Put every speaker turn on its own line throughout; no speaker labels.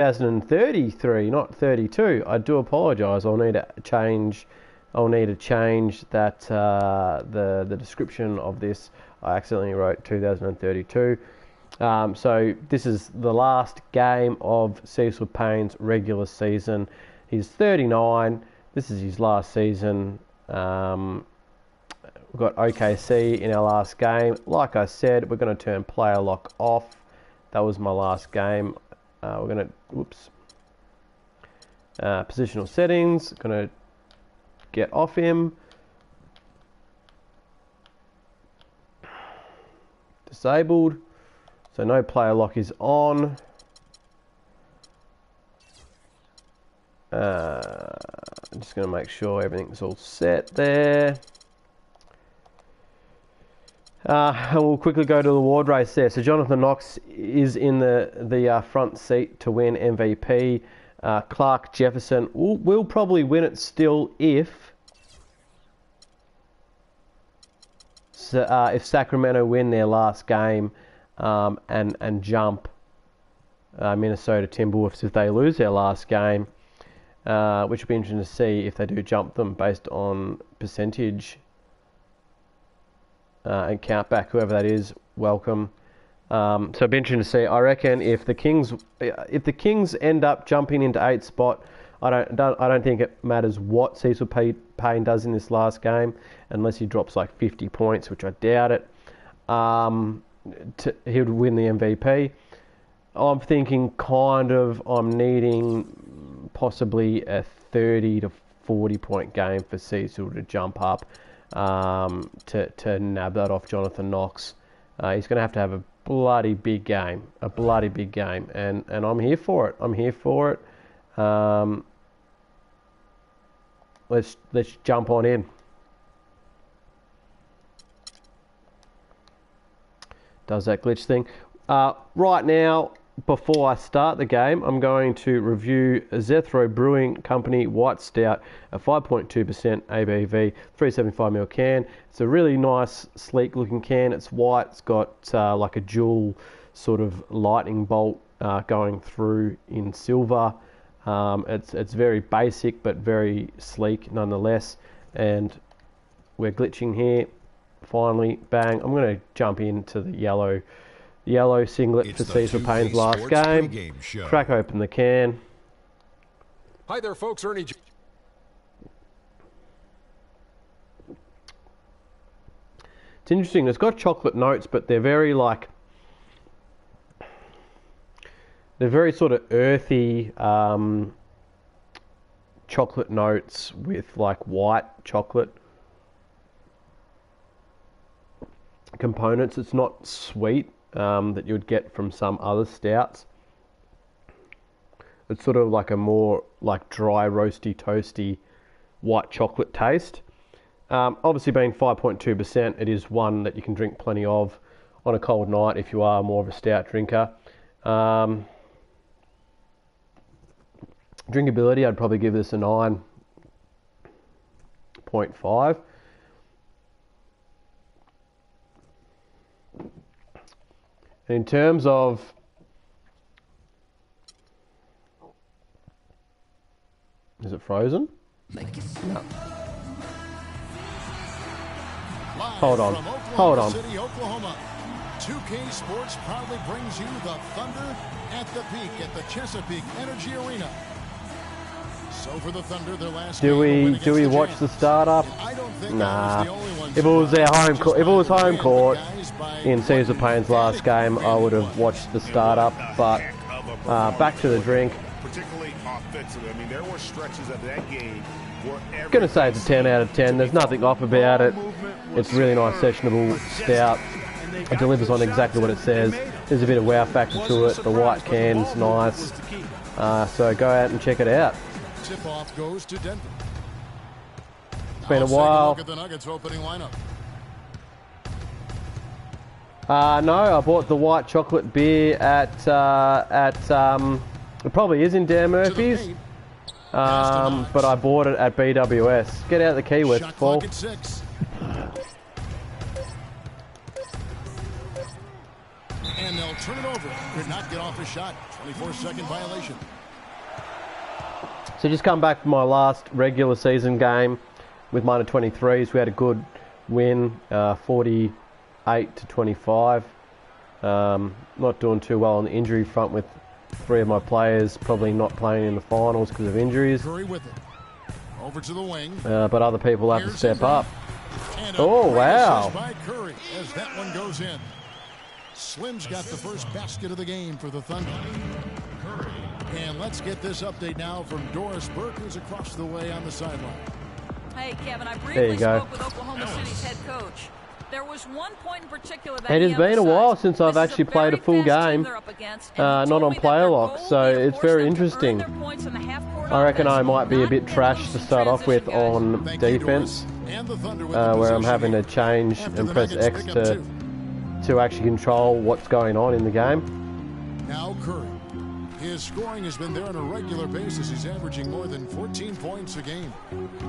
2033, not 32. I do apologise. I'll need to change. I'll need to change that the description of this. I accidentally wrote 2032. So this is the last game of Cecil Payne's regular season. He's 39. This is his last season. We've got OKC in our last game. Like I said, we're going to turn player lock off. That was my last game. We're going to, positional settings. Going to get off him. Disabled. So no player lock is on. I'm just going to make sure everything's all set there. And we'll quickly go to the award race there. So Jonathan Knox is in the front seat to win MVP. Clark Jefferson will probably win it still if Sacramento win their last game and jump Minnesota Timberwolves if they lose their last game, which will be interesting to see if they do jump them based on percentage. And count back whoever that is. Welcome. So it'll be interesting to see. I reckon if the Kings end up jumping into 8th spot, I don't think it matters what Cecil Payne does in this last game, unless he drops like 50 points, which I doubt it. He would win the MVP. I'm thinking I'm needing possibly a 30 to 40 point game for Cecil to jump up. To nab that off Jonathan Knox. He's going to have a bloody big game, and I'm here for it. Let's jump on in. Does that glitch thing. Right now, before I start the game, I'm going to review Zethro Brewing Company White Stout, a 5.2% ABV, 375ml can. It's a really nice, sleek looking can. It's white. It's got like a dual sort of lightning bolt going through in silver. It's very basic but very sleek nonetheless. And we're glitching here. Finally, bang. I'm going to jump into the yellow singlet for Cecil Payne's last game. Crack open the can.
Hi there, folks. Ernie.
It's interesting. It's got chocolate notes, but they're very sort of earthy chocolate notes with like white chocolate components. It's not sweet. That you would get from some other stouts. It's sort of like a more like dry, roasty, toasty, white chocolate taste. Obviously being 5.2%, it is one that you can drink plenty of on a cold night if you are more of a stout drinker. Drinkability, I'd probably give this a 9.5. In terms of is it frozen? No. Hold on.
City, Oklahoma. 2K Sports proudly brings you the Thunder at the peak at the Chesapeake Energy Arena. So for the Thunder, their last
do we watch the startup? Nah. If it was home court in Cecil Payne's last game, I would have watched the startup. But back to the drink.
Particularly offensively. I mean, there were stretches of that game where
Gonna say it's a 10 out of 10. There's nothing off about it. It's really nice sessionable stout. It delivers on exactly what it says. There's a bit of wow factor to it. The white can's nice. So go out and check it out.
Tip-off goes to Denver.
It's been a while.
Look at the Nuggets opening lineup.
No, I bought the white chocolate beer at it probably is in Dan Murphy's, but I bought it at BWS. Get out the key, Westfall.
And they'll turn it over. Could not get off a shot. 24-second violation.
So just come back from my last regular season game with minor 23s. We had a good win, 48-25. Not doing too well on the injury front with 3 of my players probably not playing in the finals because of injuries.
Curry with it. Over to the wing.
But other people have to step up.
And
Oh, wow.
by Curry as that one goes in. Slim's got the first basket of the game for the Thunder. And let's get this update now from Doris Burke, who's across the way on the sideline.
Hey, Kevin, I
There
briefly
you go.
spoke with Oklahoma City's head coach. There was one point in particular that
It
he
has been a
emphasized.
while since I've
This is
actually
a
played a
very
full
fast team
game,
they're up against, and he
not
told
on
me that
player
their
lock,
goal
so
will be to
it's
force
very
them to earn
interesting.
their points in the half-court
I reckon I
offense,
might be a
not
bit
get
trash
loose
to
in
start off with
transition, guys.
on
Thank you,
defense,
Doris. And the Thunder with the
where I'm
possession
having to
here.
change
After
and
the
press
Nuggets
X
pick up
to actually control what's going on in the game.
Now Curry. His scoring has been there on a regular basis. He's averaging more than 14 points a game.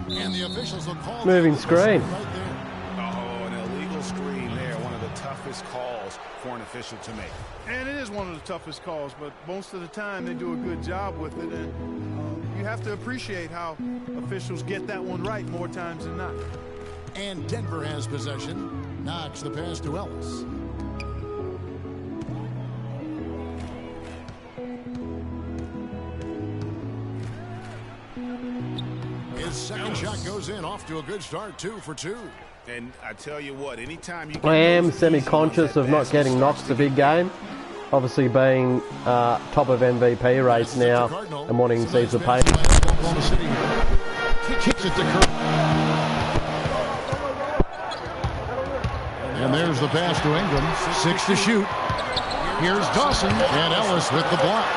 And the officials will call
Moving
that
screen.
right there.
Oh, an illegal screen there. One of the toughest calls for an official to make.
And it is one of the toughest calls, but most of the time they do a good job with it. And you have to appreciate how officials get that one right more times than not.
And Denver has possession. Knocks the pass to Ellis. His second shot goes in, off to a good start, 2 for 2.
And I tell you what, anytime you
I am
get those
semi-conscious
easy
of not
passes
getting
starts
Knox
to
the big
get
game. Obviously being top of MVP race now and wanting Cecil Payne.
Oklahoma City kicks it to Curry. And there's the pass to Ingram. 6 to shoot. Here's Dawson and Ellis with the block.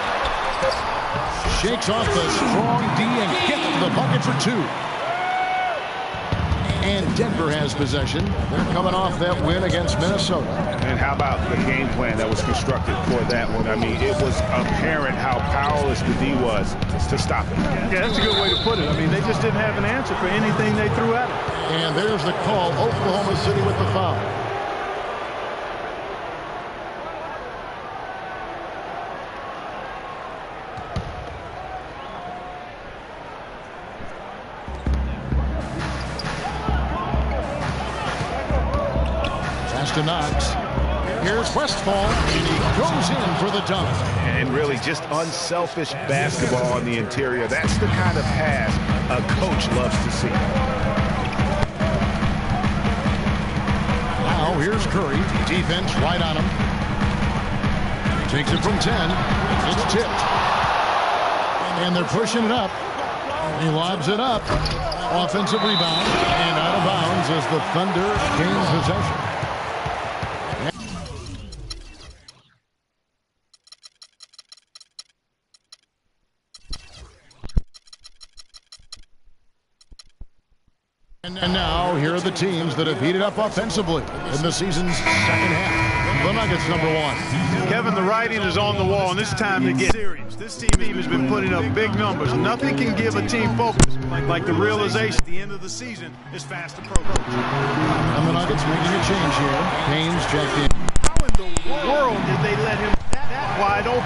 Shakes off the strong D and gets the bucket for 2. And Denver has possession. They're coming off that win against Minnesota.
And how about the game plan that was constructed for that one? I mean, it was apparent how powerless the D was to stop it.
Yeah, that's a good way to put it. I mean, they just didn't have an answer for anything they threw at it.
And there's the call. Oklahoma City with the foul. To Knox. Here's Westfall, and he goes in for the dunk.
And really just unselfish basketball on the interior. That's the kind of pass a coach loves to see.
Now here's Curry. Defense right on him. Takes it from 10. It's tipped. And they're pushing it up. He lobs it up. Offensive rebound. And out of bounds as the Thunder gain possession. And now, here are the teams that have heated up offensively in the season's second half. The Nuggets, number 1.
Kevin, the writing is on the wall, and it's time to get serious. This team has been putting up big numbers. Nothing can give a team focus like the realization at the end of the season is fast approaching.
And the Nuggets making a change here. Payne's checked in.
How in the world did they let him that wide open?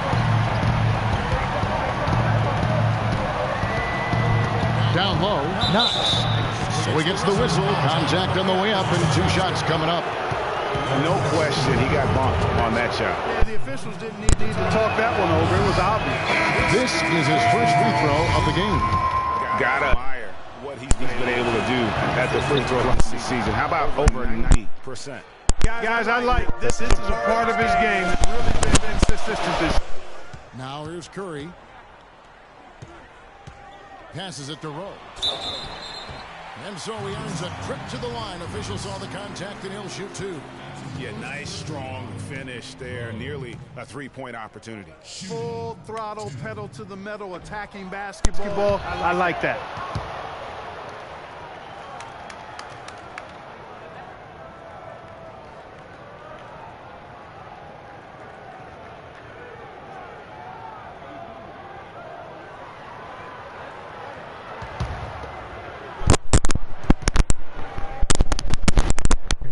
Down low, Knox. So he gets the whistle. Contact on the way up, and 2 shots coming up.
No question, he got bumped on that shot.
Yeah, the officials didn't need to talk that one over. It was obvious.
This is his first free throw of the game.
Gotta admire what he's been able to do at the free throw line this season. How about over 90%?
Guys, I like this. This is a part of his game that's really been consistent this.
Now here's Curry. Passes it to Rose. And so he earns a trip to the line. Officials saw the contact, and he'll shoot 2.
Yeah, nice, strong finish there. Nearly a 3-point opportunity.
Full throttle, pedal to the metal, attacking basketball. I like that.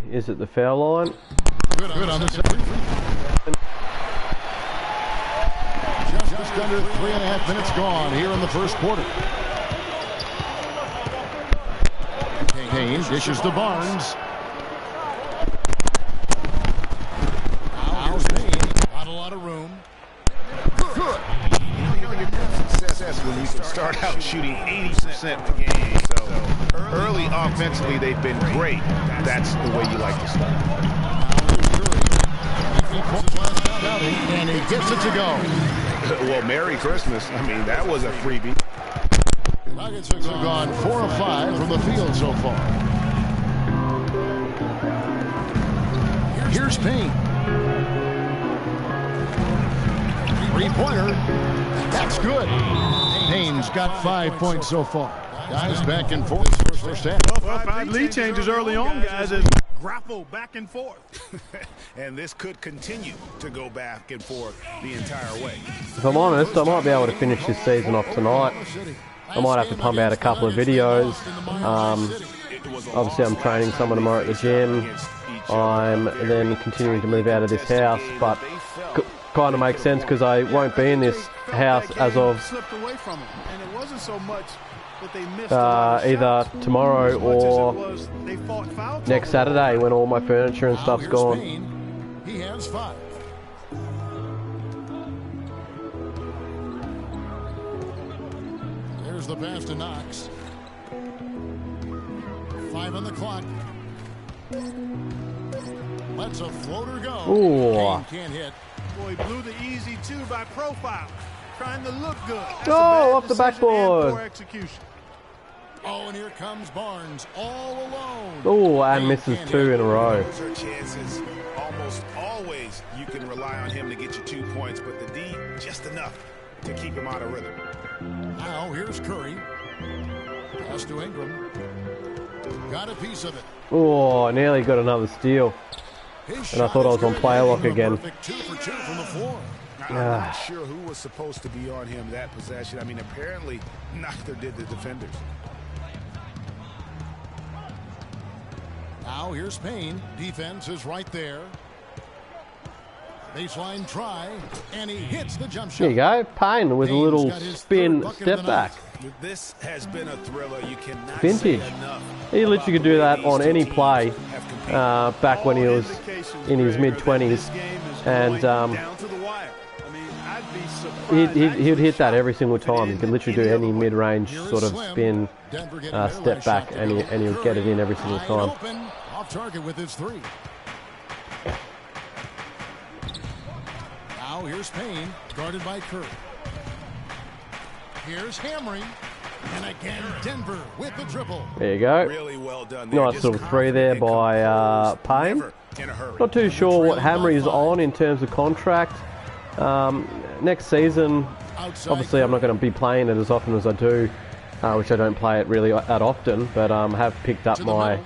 Is it the foul line?
Good on the second. Just under 3.5 minutes gone here in the first quarter. Payne dishes to Barnes. How's Payne? Not a lot of room. Good.
Success when you can start out shooting 80% of the game. So early offensively, they've been great. That's the way you like to start.
And he gets it to go.
Well, Merry Christmas. I mean, that was a freebie.
Nuggets have gone 4 of 5 from the field so far. Here's Payne. Three-pointer. That's good. Payne's got 5 points so far. Guys back and forth first half.
Well, 5 lead changes early on, guys, as grapple back and forth.
And this could continue to go back and forth the entire way.
If I'm honest, I might be able to finish this season off tonight. I might have to pump out a couple of videos. Obviously, I'm training someone tomorrow at the gym. I'm then continuing to move out of this house, but kind of makes sense because I won't be in this house as of either tomorrow or next Saturday when all my furniture and stuff's gone.
He has 5. There's the pass to Knox. 5 on the clock. Lets a floater go.
Ooh.
Can't hit.
Boy, blew the easy 2 by profile. Trying to look good.
Oh, off the backboard.
Execution.
Oh, and here comes Barnes all alone.
Oh, and misses 2 in a row.
Those are chances. Almost always you can rely on him to get you 2 points, but the D, just enough to keep him out of rhythm.
Now here's Curry. Pass to Ingram. Got a piece of it.
Oh, nearly got another steal. And I thought I was on play lock again.
2 for 2 from the floor.
I'm not sure who was supposed to be on him that possession. I mean, apparently neither did the defenders.
Now here's Payne. Defense is right there. Baseline try, and he hits the jump shot.
There you go. Payne with a little spin step back.
This has been a thriller. You cannot
Vintage.
say enough.
He literally could do that on any play back when he was in his mid-20s. And he'd hit that every single time. He could literally do any mid-range sort of spin step back, and he would get it in every single time.
Off target with his 3. Now here's Payne, guarded by Curry. Here's hammering, and again Denver with the dribble.
There you go.
Really well done there.
Nice little 3 there by Payne. Not too sure what Hamry's on in terms of contract. Next season, obviously I'm not going to be playing it as often as I do, which I don't play it really that often, but have picked up my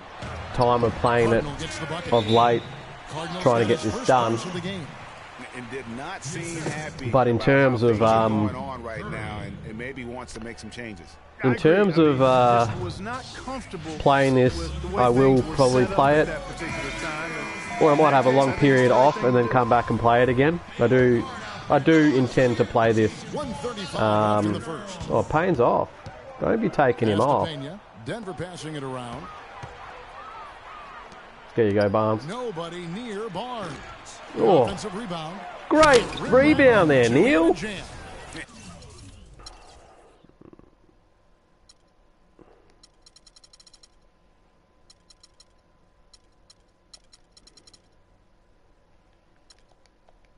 time of playing it of late, trying to get this done. But in terms of in terms of playing this, I will probably play it, or I might have a long period off and then come back and play it again. I do intend to play this. Oh, Payne's off. Don't be taking him off.
Denver passing it around.
There you go, Barnes.
Nobody near Barnes.
Oh,
offensive rebound.
Great rebound there, Neil.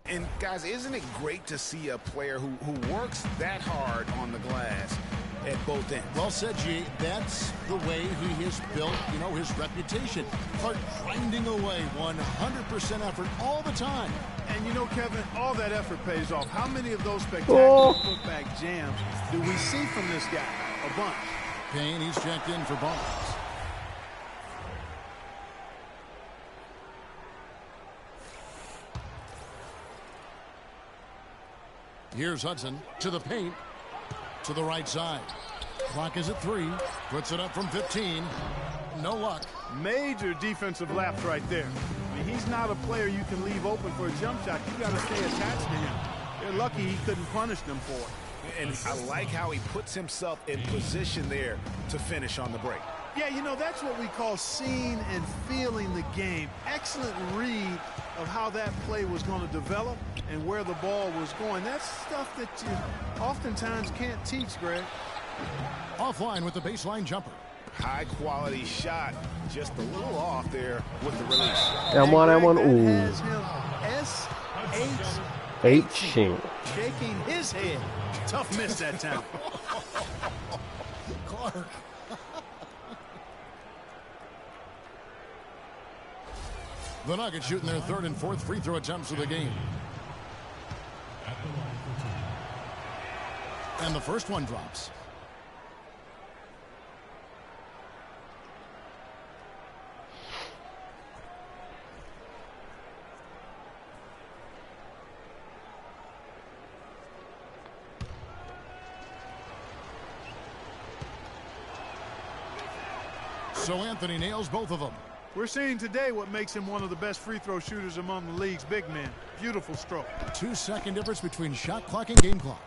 And guys, isn't it great to see a player who works that hard on the glass at both ends?
Well said, G. That's the way he has built, his reputation. Clark grinding away, 100% effort all the time.
And Kevin, all that effort pays off. How many of those spectacular putback jams do we see from this guy? A bunch.
Payne, he's checked in for Barnes. Here's Hudson to the paint, to the right side. Clock is at 3. Puts it up from 15. No luck.
Major defensive lapse right there. I mean, he's not a player you can leave open for a jump shot. You got to stay attached to him. They're lucky he couldn't punish them for it.
And I like how he puts himself in position there to finish on the break.
Yeah, you know, that's what we call seeing and feeling the game. Excellent read of how that play was going to develop and where the ball was going. That's stuff that you oftentimes can't teach, Greg.
Offline with the baseline jumper.
High quality shot, just a little off there with the release.
And one. Ooh.
Has him
H-ing.
shaking his head. Tough miss that time.
Clark. The Nuggets shooting their third and fourth free throw attempts of the game. And the first one drops. So Anthony nails both of them.
We're seeing today what makes him one of the best free throw shooters among the league's big men. Beautiful stroke.
2-second difference between shot clock and game clock.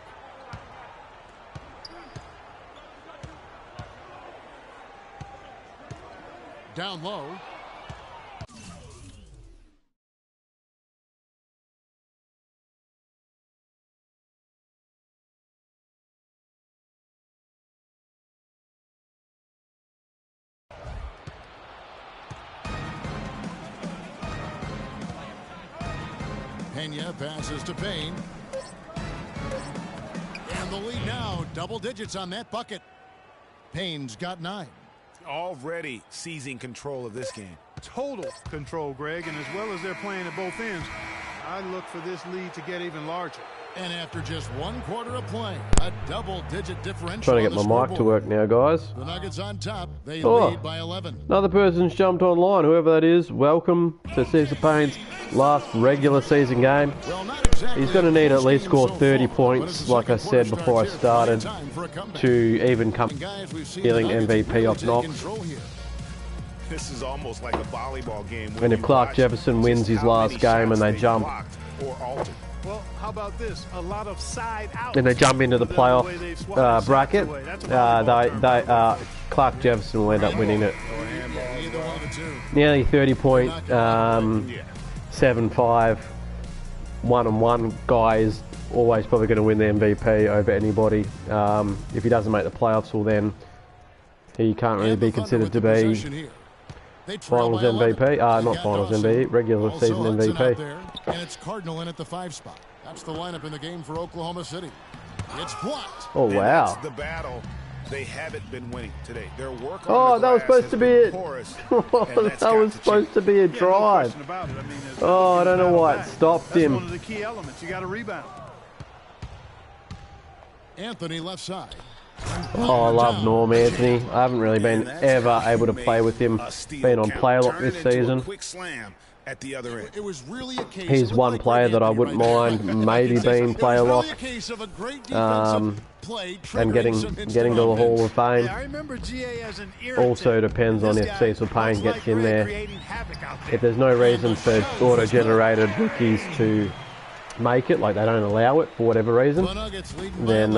Down low. Payne passes to Payne. And the lead now, double digits on that bucket. Payne's got 9.
Already seizing control of this game.
Total control, Greg, and as well as they're playing at both ends, I look for this lead to get even larger.
And after just 1 quarter of play, a double-digit differential.
Trying to get my mic to work now, guys.
The Nuggets on top. They lead by 11.
Another person's jumped online, whoever that is. Welcome to Cecil Payne's last regular season game. He's going to need at least score 30 points, like I said before I started, to even come feeling MVP off Knox.
This is almost like a volleyball game.
And if Clark Jefferson wins his last game and they jump,
Well, how about this? A lot of side out.
then they jump into the playoff bracket, Clark Jefferson will end up winning it. Nearly 30-point, 7-5, 1-on-1 guy is always probably going to win the MVP over anybody. If he doesn't make the playoffs, well then he can't really be considered to be Finals MVP, not Finals MVP, regular season MVP.
And it's Cardinal in at the 5 spot. That's the lineup in the game for Oklahoma City. It's blocked.
Oh wow!
That's the battle they haven't been winning today. Their work
oh, that was supposed to be it. That was supposed to be a drive. Oh, I don't know what stopped him.
That's one of the key elements. You got to rebound.
Anthony left side.
Oh, I love Norm Anthony. I haven't really been ever able to play with him. Been on play a lot this season.
At the other end.
It was really a case
He's one player that I wouldn't mind maybe being player lock, and getting to the Hall of Fame. Also depends on if Cecil Payne gets in there. If there's no reason for auto-generated rookies to make it, like they don't allow it for whatever reason, then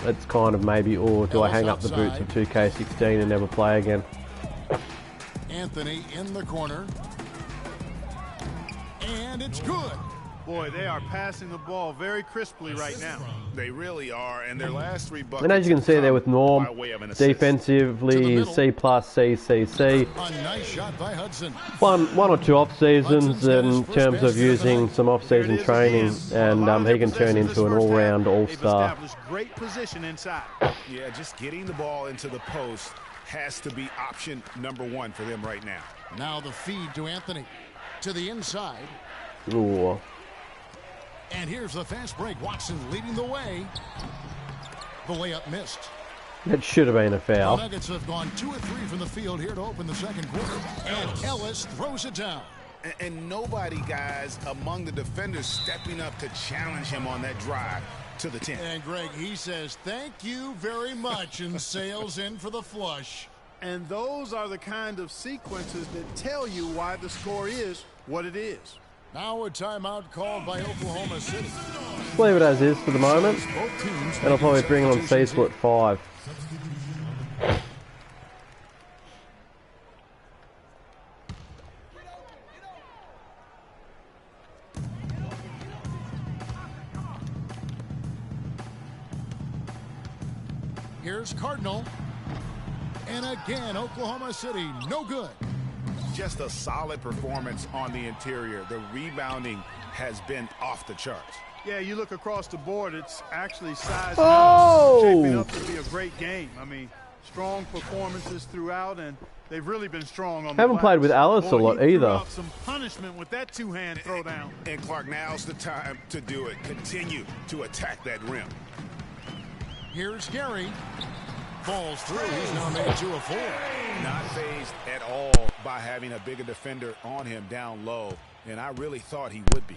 it's kind of maybe, or do I hang up the boots of 2K16 and never play again?
Anthony in the corner. And it's good.
Boy, they are passing the ball very crisply right now.
They really are, and their last 3 buckets.
And as you can see there with Norm, defensively C+, C, C, C.
A nice shot by Hudson.
One or two off seasons in terms of using some off-season training, and he can turn into an all-round all-star.
Great position inside.
Yeah, just getting the ball into the post has to be option number 1 for them right now.
Now the feed to Anthony. To the inside.
Ooh.
And here's the fast break. Watson leading the way. The layup missed.
That should have been a foul.
The Nuggets have gone 2 of 3 from the field here to open the second quarter. And Ellis throws it down.
And nobody, guys, among the defenders stepping up to challenge him on that drive to the 10.
And Greg, he says, thank you very much, and sails in for the flush.
And those are the kind of sequences that tell you why the score is what it is.
Now a timeout called by Oklahoma City.
leave it as is for the moment. And I'll probably bring on Cecil at 5.
Here's Cardinal. And again, Oklahoma City, no good.
Just a solid performance on the interior. The rebounding has been off the charts.
Yeah, you look across the board, it's actually size shaping up to be a great game. I mean, strong performances throughout, and they've really been strong on the
Haven't played with Alice a lot either.
Out some punishment with that two-hand throwdown.
And Clark, now's the time to do it. Continue to attack that rim.
Here's Gary. Falls through. He's now made 2 of 4.
Not fazed at all by having a bigger defender on him down low, and I really thought he would be.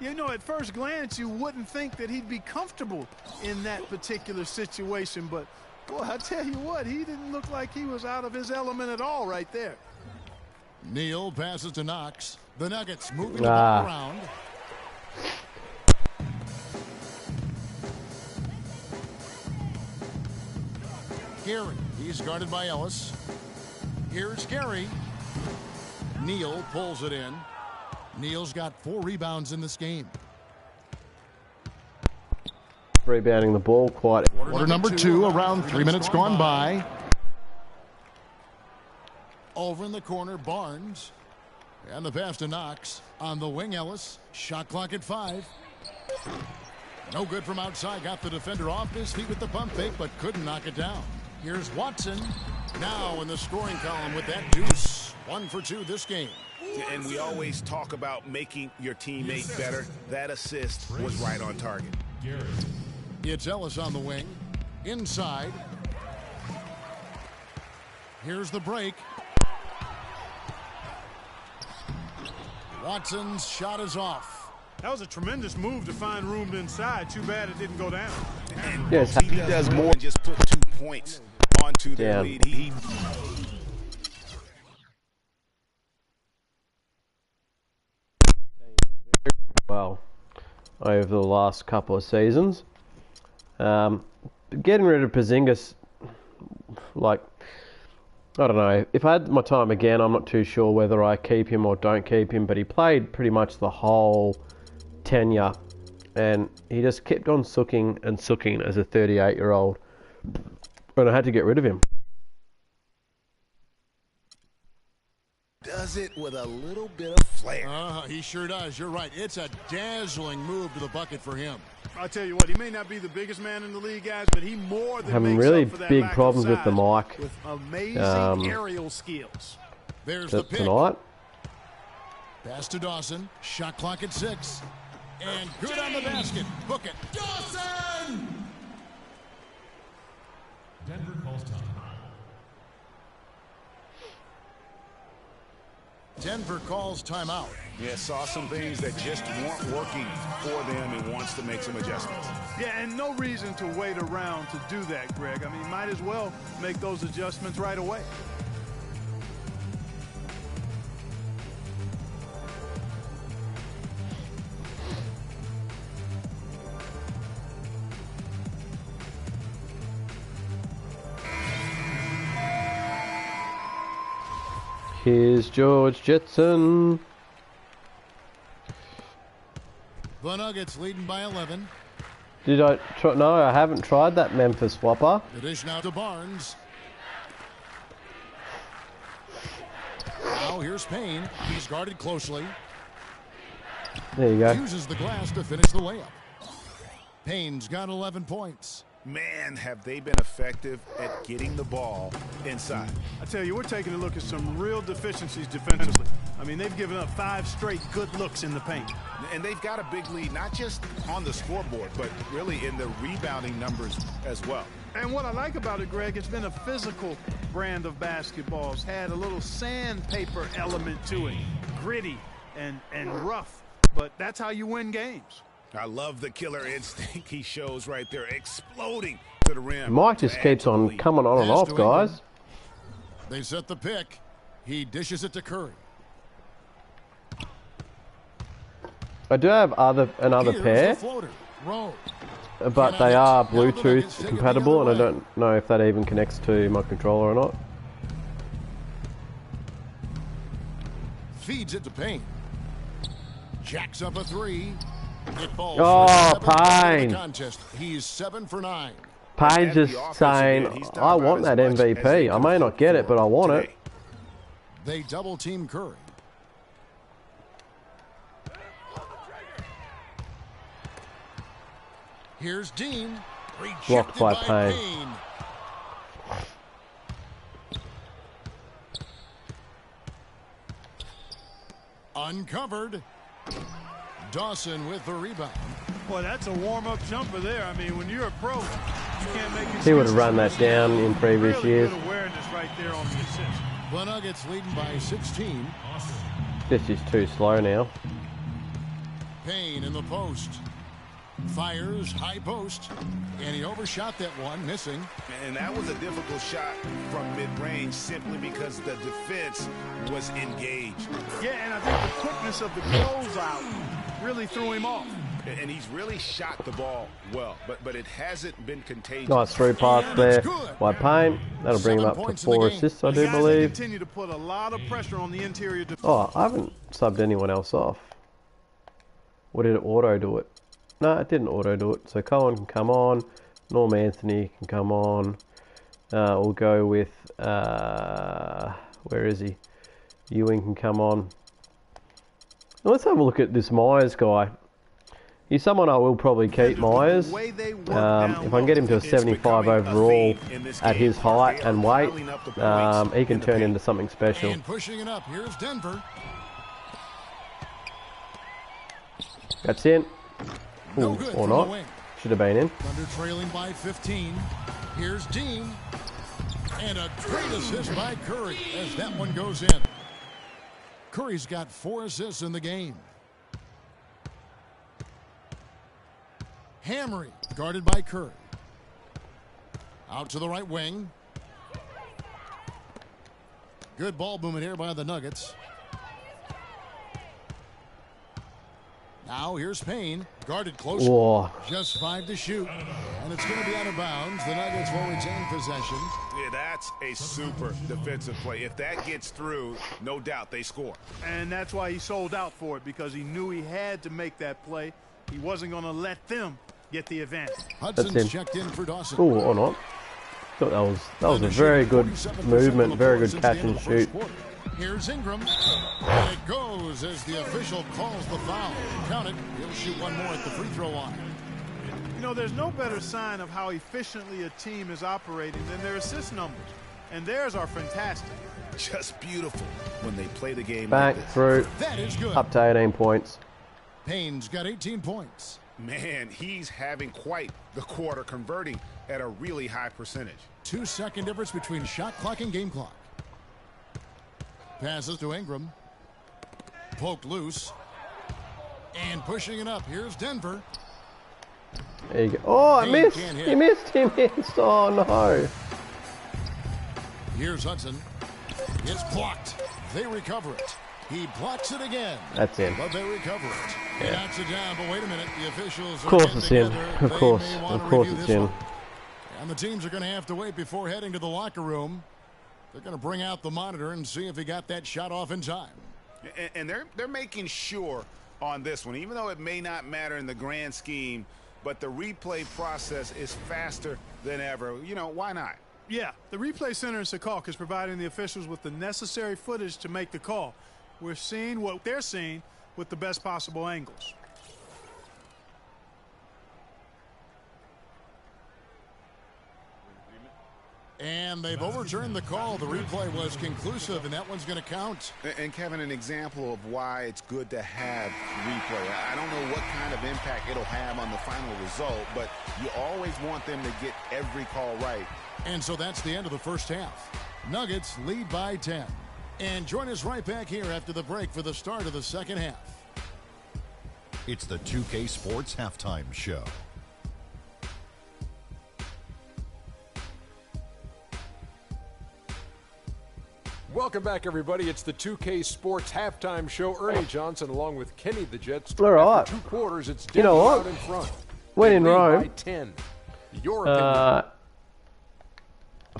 You know, at first glance, you wouldn't think that he'd be comfortable in that particular situation, but, boy, I tell you what, he didn't look like he was out of his element at all right there.
Neal passes to Knox. The Nuggets moving the ball around. Gary, he's guarded by Ellis. Here's Gary. Neal pulls it in. Neal's got 4 rebounds in this game.
Rebounding the ball quite.
Quarter number 2, around 3 minutes gone by. Over in the corner, Barnes. And the pass to Knox. On the wing, Ellis. Shot clock at 5. No good from outside. Got the defender off his feet with the pump fake, but couldn't knock it down. Here's Watson. Now in the scoring column with that deuce. 1 for 2 this game.
And we always talk about making your teammate better. That assist was right on target.
It's Ellis on the wing. Inside. Here's the break. Watson's shot is off.
That was a tremendous move to find room inside. Too bad it didn't go down.
Yes.
He does more than just put 2 points onto the lead. He
well over the last couple of seasons. Getting rid of Porzingis, like, I don't know. If I had my time again, I'm not too sure whether I keep him or don't keep him, but he played pretty much the whole tenure, and he just kept on sooking and sooking as a 38-year-old, and I had to get rid of him.
does it with a little bit of flair.
He sure does. You're right. It's a dazzling move to the bucket for him.
I'll tell you what, he may not be the biggest man in the league, guys, but he more than
having
makes
really
up for that
big
lack of
problems with
size
the mic.
with amazing aerial skills.
There's the pick.
Tonight.
Pass to Dawson. Shot clock at 6. And good on the basket. Book it. Dawson!
Denver calls time.
Denver calls timeout.
Yeah, saw some things that just weren't working for them and wants to make some adjustments.
Yeah, and no reason to wait around to do that, Greg. I mean, might as well make those adjustments right away.
Here's George Jetson.
The Nuggets leading by 11.
Did I try? No, I haven't tried that Memphis Whopper.
The dish now to Barnes. Now here's Payne. He's guarded closely.
There you go.
Uses the glass to finish the layup. Payne's got 11 points.
Man, have they been effective at getting the ball inside.
I tell you, we're taking a look at some real deficiencies defensively. I mean, they've given up 5 straight good looks in the paint.
And they've got a big lead, not just on the scoreboard, but really in the rebounding numbers as well.
And what I like about it, Greg, it's been a physical brand of basketball. It's had a little sandpaper element to it. Gritty and rough. But that's how you win games.
I love the killer instinct he shows right there, exploding to the rim.
Mike just keeps on coming on and off, guys.
They set the pick. He dishes it to Curry.
I do have another
Here's
pair.
the floater. Rowe.
but they are Bluetooth compatible, and I don't know if that even connects to my controller or not.
Feeds it to Payne. Jacks up a three. It falls
Oh,
for 7
Payne.
in the contest. He's 7 for 9.
Payne just saying, I want that MVP. I may not get it, but I want it.
They double team Curry. Here's Dean.
Blocked by Payne.
Payne. Uncovered. Dawson with the rebound.
Boy, that's a warm-up jumper there. I mean, when you're a pro, you can't make it.
He would have run that down in previous
really
years.
Good awareness right there on the assist.
The Nuggets leading by 16.
This is too slow now.
Payne in the post. Fires high post. And he overshot that one, missing.
And that was a difficult shot from mid-range simply because the defense was engaged.
Yeah, and I think the quickness of the closeout really threw him off.
And he's really shot the ball well, but it hasn't been contagious.
Nice through pass there by Payne. That'll bring him up to 4 assists, I do believe.
Continue to put a lot of pressure on the interior defense.
Oh, I haven't subbed anyone else off. Or did it auto do it? No, it didn't auto do it. So Cohen can come on. Norm Anthony can come on. We'll go with, where is he? Ewing can come on. Now let's have a look at this Myers guy. He's someone I will probably keep, Myers. If I can get him to a 75 overall at his height and weight, he can turn into something special.
And pushing it up. Here's Denver.
That's in.
No
Ooh,
good
or
from the
not.
wing.
Should have been in.
Thunder trailing by 15. Here's Dean. And a great assist by Curry as that one goes in. Curry's got 4 assists in the game. Hamry guarded by Curry. Out to the right wing. Good ball movement here by the Nuggets. Now here's Payne, guarded close.
Whoa.
Just 5 to shoot. And it's going to be out of bounds. The Nuggets will retain possession.
Yeah, that's a super defensive play. If that gets through, no doubt they score.
And that's why he sold out for it, because he knew he had to make that play. He wasn't going to let them get the advantage.
Hudson's checked in for Dawson.
Ooh, or not. Thought that was a very good movement, very good catch and shoot.
Here's Ingram. And it goes as the official calls the foul. Count it. He'll shoot one more at the free throw line.
You know, there's no better sign of how efficiently a team is operating than their assist numbers. And theirs are fantastic.
Just beautiful when they play the game
Back
like this.
through.
That is good.
Up to 18 points.
Payne's got 18 points.
Man, he's having quite the quarter, converting at a really high percentage.
2-second difference between shot clock and game clock. Passes to Ingram. Poked loose. And pushing it up. Here's Denver.
There you go. Oh, I
Payne
missed.
can't hit.
He missed. He missed. Oh, no.
Here's Hudson. It's blocked. They recover it. He blocks it again.
That's in.
But they recover it. He knocks it down, but wait a minute. The officials
Of course
are
it's in.
together.
Of
They
course.
may want
Of
to
course
review
it's
this
in.
one. And the teams are going to have to wait before heading to the locker room. They're going to bring out the monitor and see if he got that shot off in time.
And they're making sure on this one, even though it may not matter in the grand scheme, but the replay process is faster than ever. You know, why not?
Yeah, the replay center in Secaucus is providing the officials with the necessary footage to make the call. We're seeing what they're seeing with the best possible angles.
And they've overturned the call. The replay was conclusive, and that one's going to count.
And Kevin, an example of why it's good to have replay. I don't know what kind of impact it'll have on the final result, but you always want them to get every call right.
And so that's the end of the first half. Nuggets lead by 10. And join us right back here after the break for the start of the second half.
It's the 2K Sports Halftime Show.
Welcome back, everybody. It's the 2K Sports Halftime Show. Ernie Johnson along with Kenny the Jet.
All right.
After 2 quarters, it's
You know
Denver
what?
out in front.
when in
They lead by
Rome,
10. Your opinion.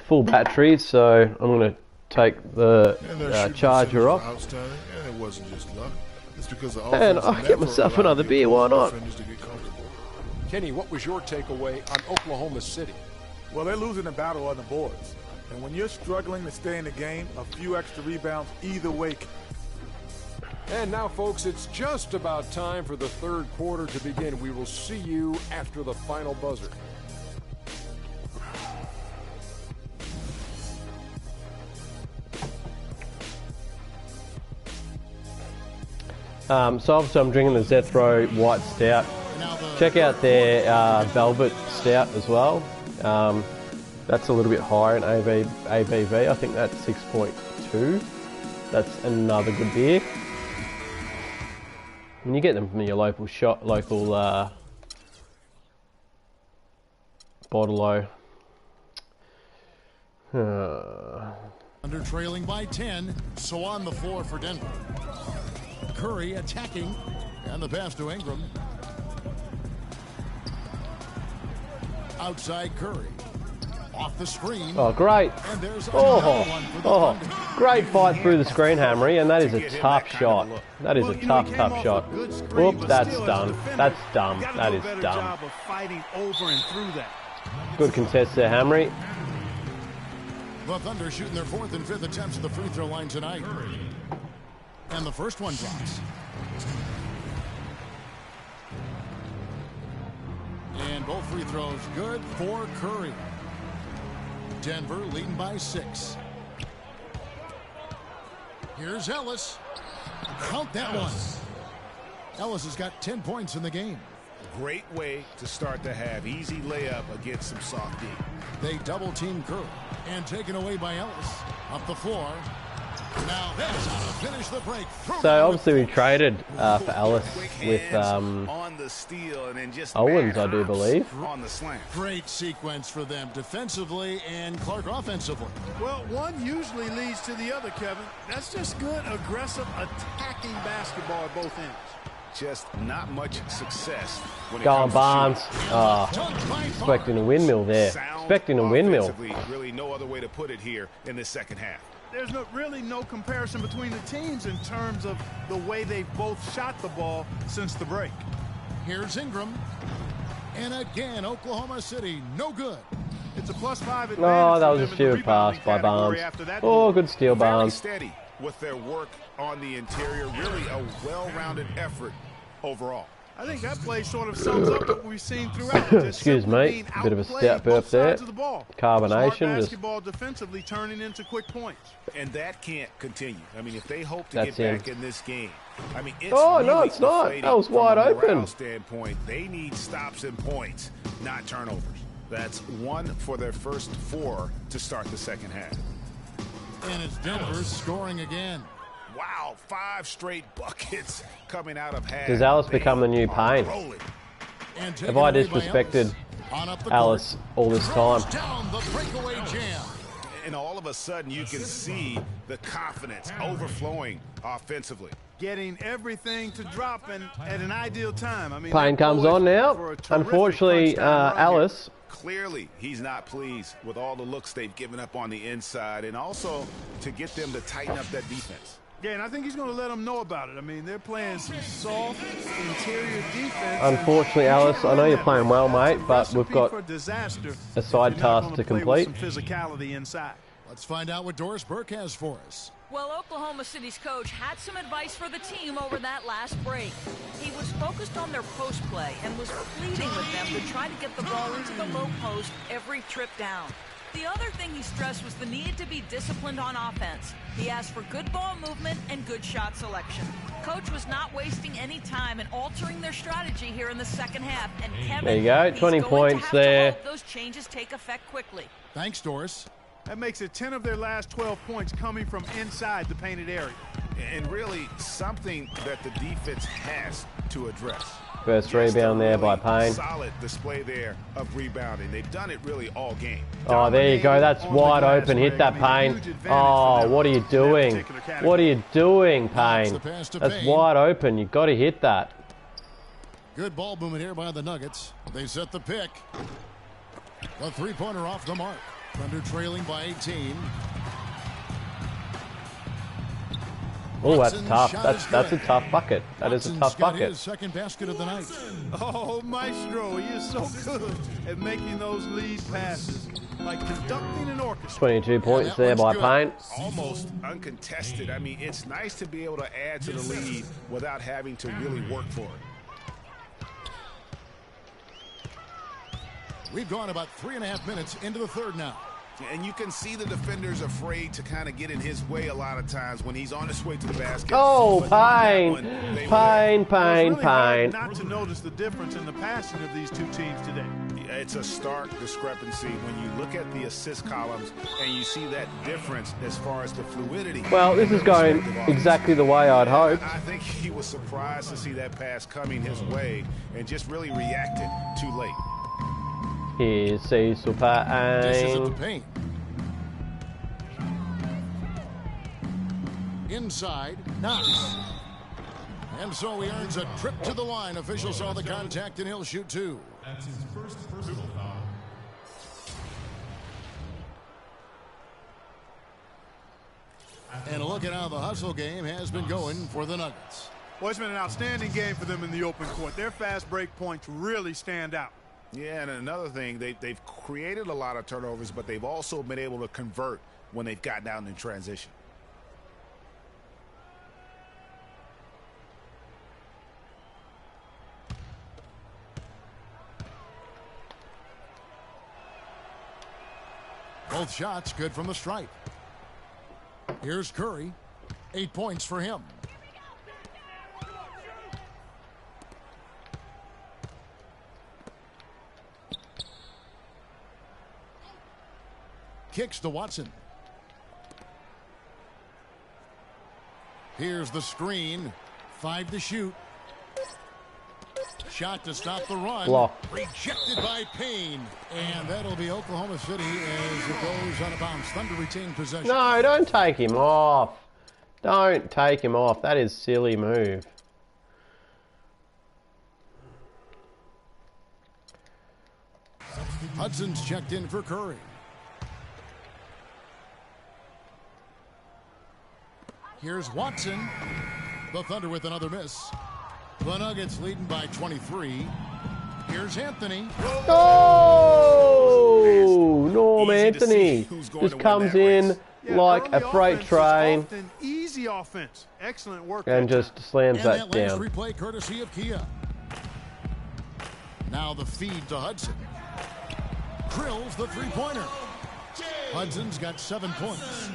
full battery, so I'm going to take the
And their shooting
charger
percentage
off.
was outstanding, and it wasn't just luck. It's because the
And
offense
I'll get
never
myself
allowed
another
the
beer, why not?
defenders to get comfortable.
Kenny, what was your takeaway on Oklahoma City?
Well, they're losing the battle on the boards. And when you're struggling to stay in the game, a few extra rebounds either way.
And now, folks, it's just about time for the third quarter to begin. We will see you after the final buzzer.
So obviously I'm drinking the Zethro White Stout. Check out their Velvet Stout as well. That's a little bit higher in ABV. I think that's 6.2. That's another good beer. When you get them from your local shop, bottle-o.
Under trailing by 10, so on the floor for Denver. Curry attacking, and the pass to Ingram. Outside Curry. Off the screen.
Oh, great.
And there's another one for the Thunder.
Great fight through the screen, Hammery, and that is a tough shot. That is a tough shot. Whoop, that's done. That's dumb. That is dumb. Good contest there, Hammery.
The Thunder shooting their fourth and fifth attempts at the free throw line tonight. And the first one drops. And both free throws good for Curry. Denver leading by 6. Here's Ellis. Count that one. Ellis has got 10 points in the game.
Great way to start the half. Easy layup against some soft D.
They double team Curry. And taken away by Ellis. Up the floor. Now that's how to finish the break.
So obviously we traded for Ellis with
on the steal and then just
Owens, I do believe.
on the slant.
Great sequence for them defensively and Clark offensively.
Well, one usually leads to the other, Kevin. That's just good, aggressive, attacking basketball at both ends.
Just not much success when it
Go on,
comes to
Barnes.
shooting.
Expecting a windmill there.
Sound
Expecting a windmill.
offensively, really no other way to put it here in the second half.
There's really no comparison between the teams in terms of the way they've both shot the ball since the break.
Here's Ingram. And again, Oklahoma City, no good.
It's a +5 advantage.
Oh, that was a
for them in the
stupid pass
rebounding
by
category
Barnes.
after that
Oh,
move.
good steal,
Very
Barnes.
steady with their work on the interior. Really a well-rounded effort overall.
I think that play sort of sums up what we've seen throughout. Just
Excuse
simply
me,
being
bit of a
outplayed
stat burp
both
there.
sides of the ball.
Carbonation,
Smart
just-
basketball defensively turning into quick points.
And that can't continue. I mean, if they hope to
That's
get back
him.
in this game, I mean, it's
Oh, no,
really
it's not.
deflating
That was
from
wide
a morale
open.
standpoint. They need stops and points, not turnovers. That's 1 for their first 4 to start the second half.
And it's Denver scoring again.
Wow, 5 straight buckets coming out of half.
Does Alice
They
become the new
are
Payne?
rolling.
And
Have
taken
I
away by
disrespected
Ellis. On up the
Alice all this time?
Throws down the breakaway jam.
And all of a sudden, you can see the confidence overflowing offensively.
Getting everything to drop and at an ideal time. I mean,
Payne
that
comes
boy
on now.
for a terrific
Unfortunately,
crunch time run here.
Alice.
Clearly, he's not pleased with all the looks they've given up on the inside, and also to get them to tighten up that defense.
Yeah, and I think he's going to let them know about it. I mean, they're playing some soft interior defense.
Unfortunately, Alice, I know you're playing well, mate, but we've got a side task to complete.
Some physicality inside.
Let's find out what Doris Burke has for us.
Well, Oklahoma City's coach had some advice for the team over that last break. He was focused on their post play and was pleading with them to try to get the ball into the low post every trip down. The other thing he stressed was the need to be disciplined on offense. He asked for good ball movement and good shot selection. Coach was not wasting any time in altering their strategy here in the second half. And Kevin,
There you go,
he's
20
going
points
to have to
there.
hope those changes take effect quickly.
Thanks, Doris.
That makes it 10 of their last 12 points coming from inside the painted area.
And really something that the defense has to address.
First
Just a
rebound there by
really
Payne.
Solid display there of rebounding. They've done it really all game.
Oh, there you go. That's wide open. Hit that, Payne. Oh, what are you doing? What are you doing, Payne? That's wide open. You've got to hit that.
Good ball movement here by the Nuggets. They set the pick. The three-pointer off the mark. Thunder trailing by 18.
Oh, that's tough. That's a tough bucket. That is a tough bucket.
His second basket of the night.
Oh, Maestro, he is so good at making those lead passes, like conducting an orchestra.
22 points there by Payne.
Almost uncontested. I mean, it's nice to be able to add to the lead without having to really work for it.
We've gone about 3.5 minutes into the third now.
And you can see the defenders afraid to kind of get in his way a lot of times when he's on his way to the basket.
Oh, Payne. Payne.
It's really hard not to notice the difference in the passing of these two teams today.
It's a stark discrepancy when you look at the assist columns and you see that difference as far as the fluidity.
Well, this is going exactly the way I'd hoped.
I think he was surprised to see that pass coming his way and just really reacted too late.
Here's Cecil
Dishes at the
Payne.
paint. Inside, Knox. And so he earns a trip to the line. Officials saw the contact and he'll shoot two.
That's his first personal foul.
And a look at how the hustle game has been going for the Nuggets.
Well, it's been an outstanding game for them in the open court. Their fast break points really stand out.
Yeah, and another thing, they've created a lot of turnovers, but they've also been able to convert when they've gotten down in transition.
Both shots good from the stripe. Here's Curry. 8 points for him. Kicks to Watson. Here's the screen. 5 to shoot. Shot to stop the run.
Block.
Rejected by Payne. And that'll be Oklahoma City as it goes out of bounds. Thunder retain possession.
No, don't take him off. Don't take him off. That is a silly move.
Hudson's checked in for Curry. Here's Watson. The Thunder with another miss. The Nuggets leading by 23. Here's Anthony.
Oh, Norm Anthony just comes in like a freight train
Easy offense. Excellent work.
and just slams
And
that
last
down.
replay courtesy of Kia. Now the feed to Hudson. Drills the three-pointer. Hudson's got 7 points.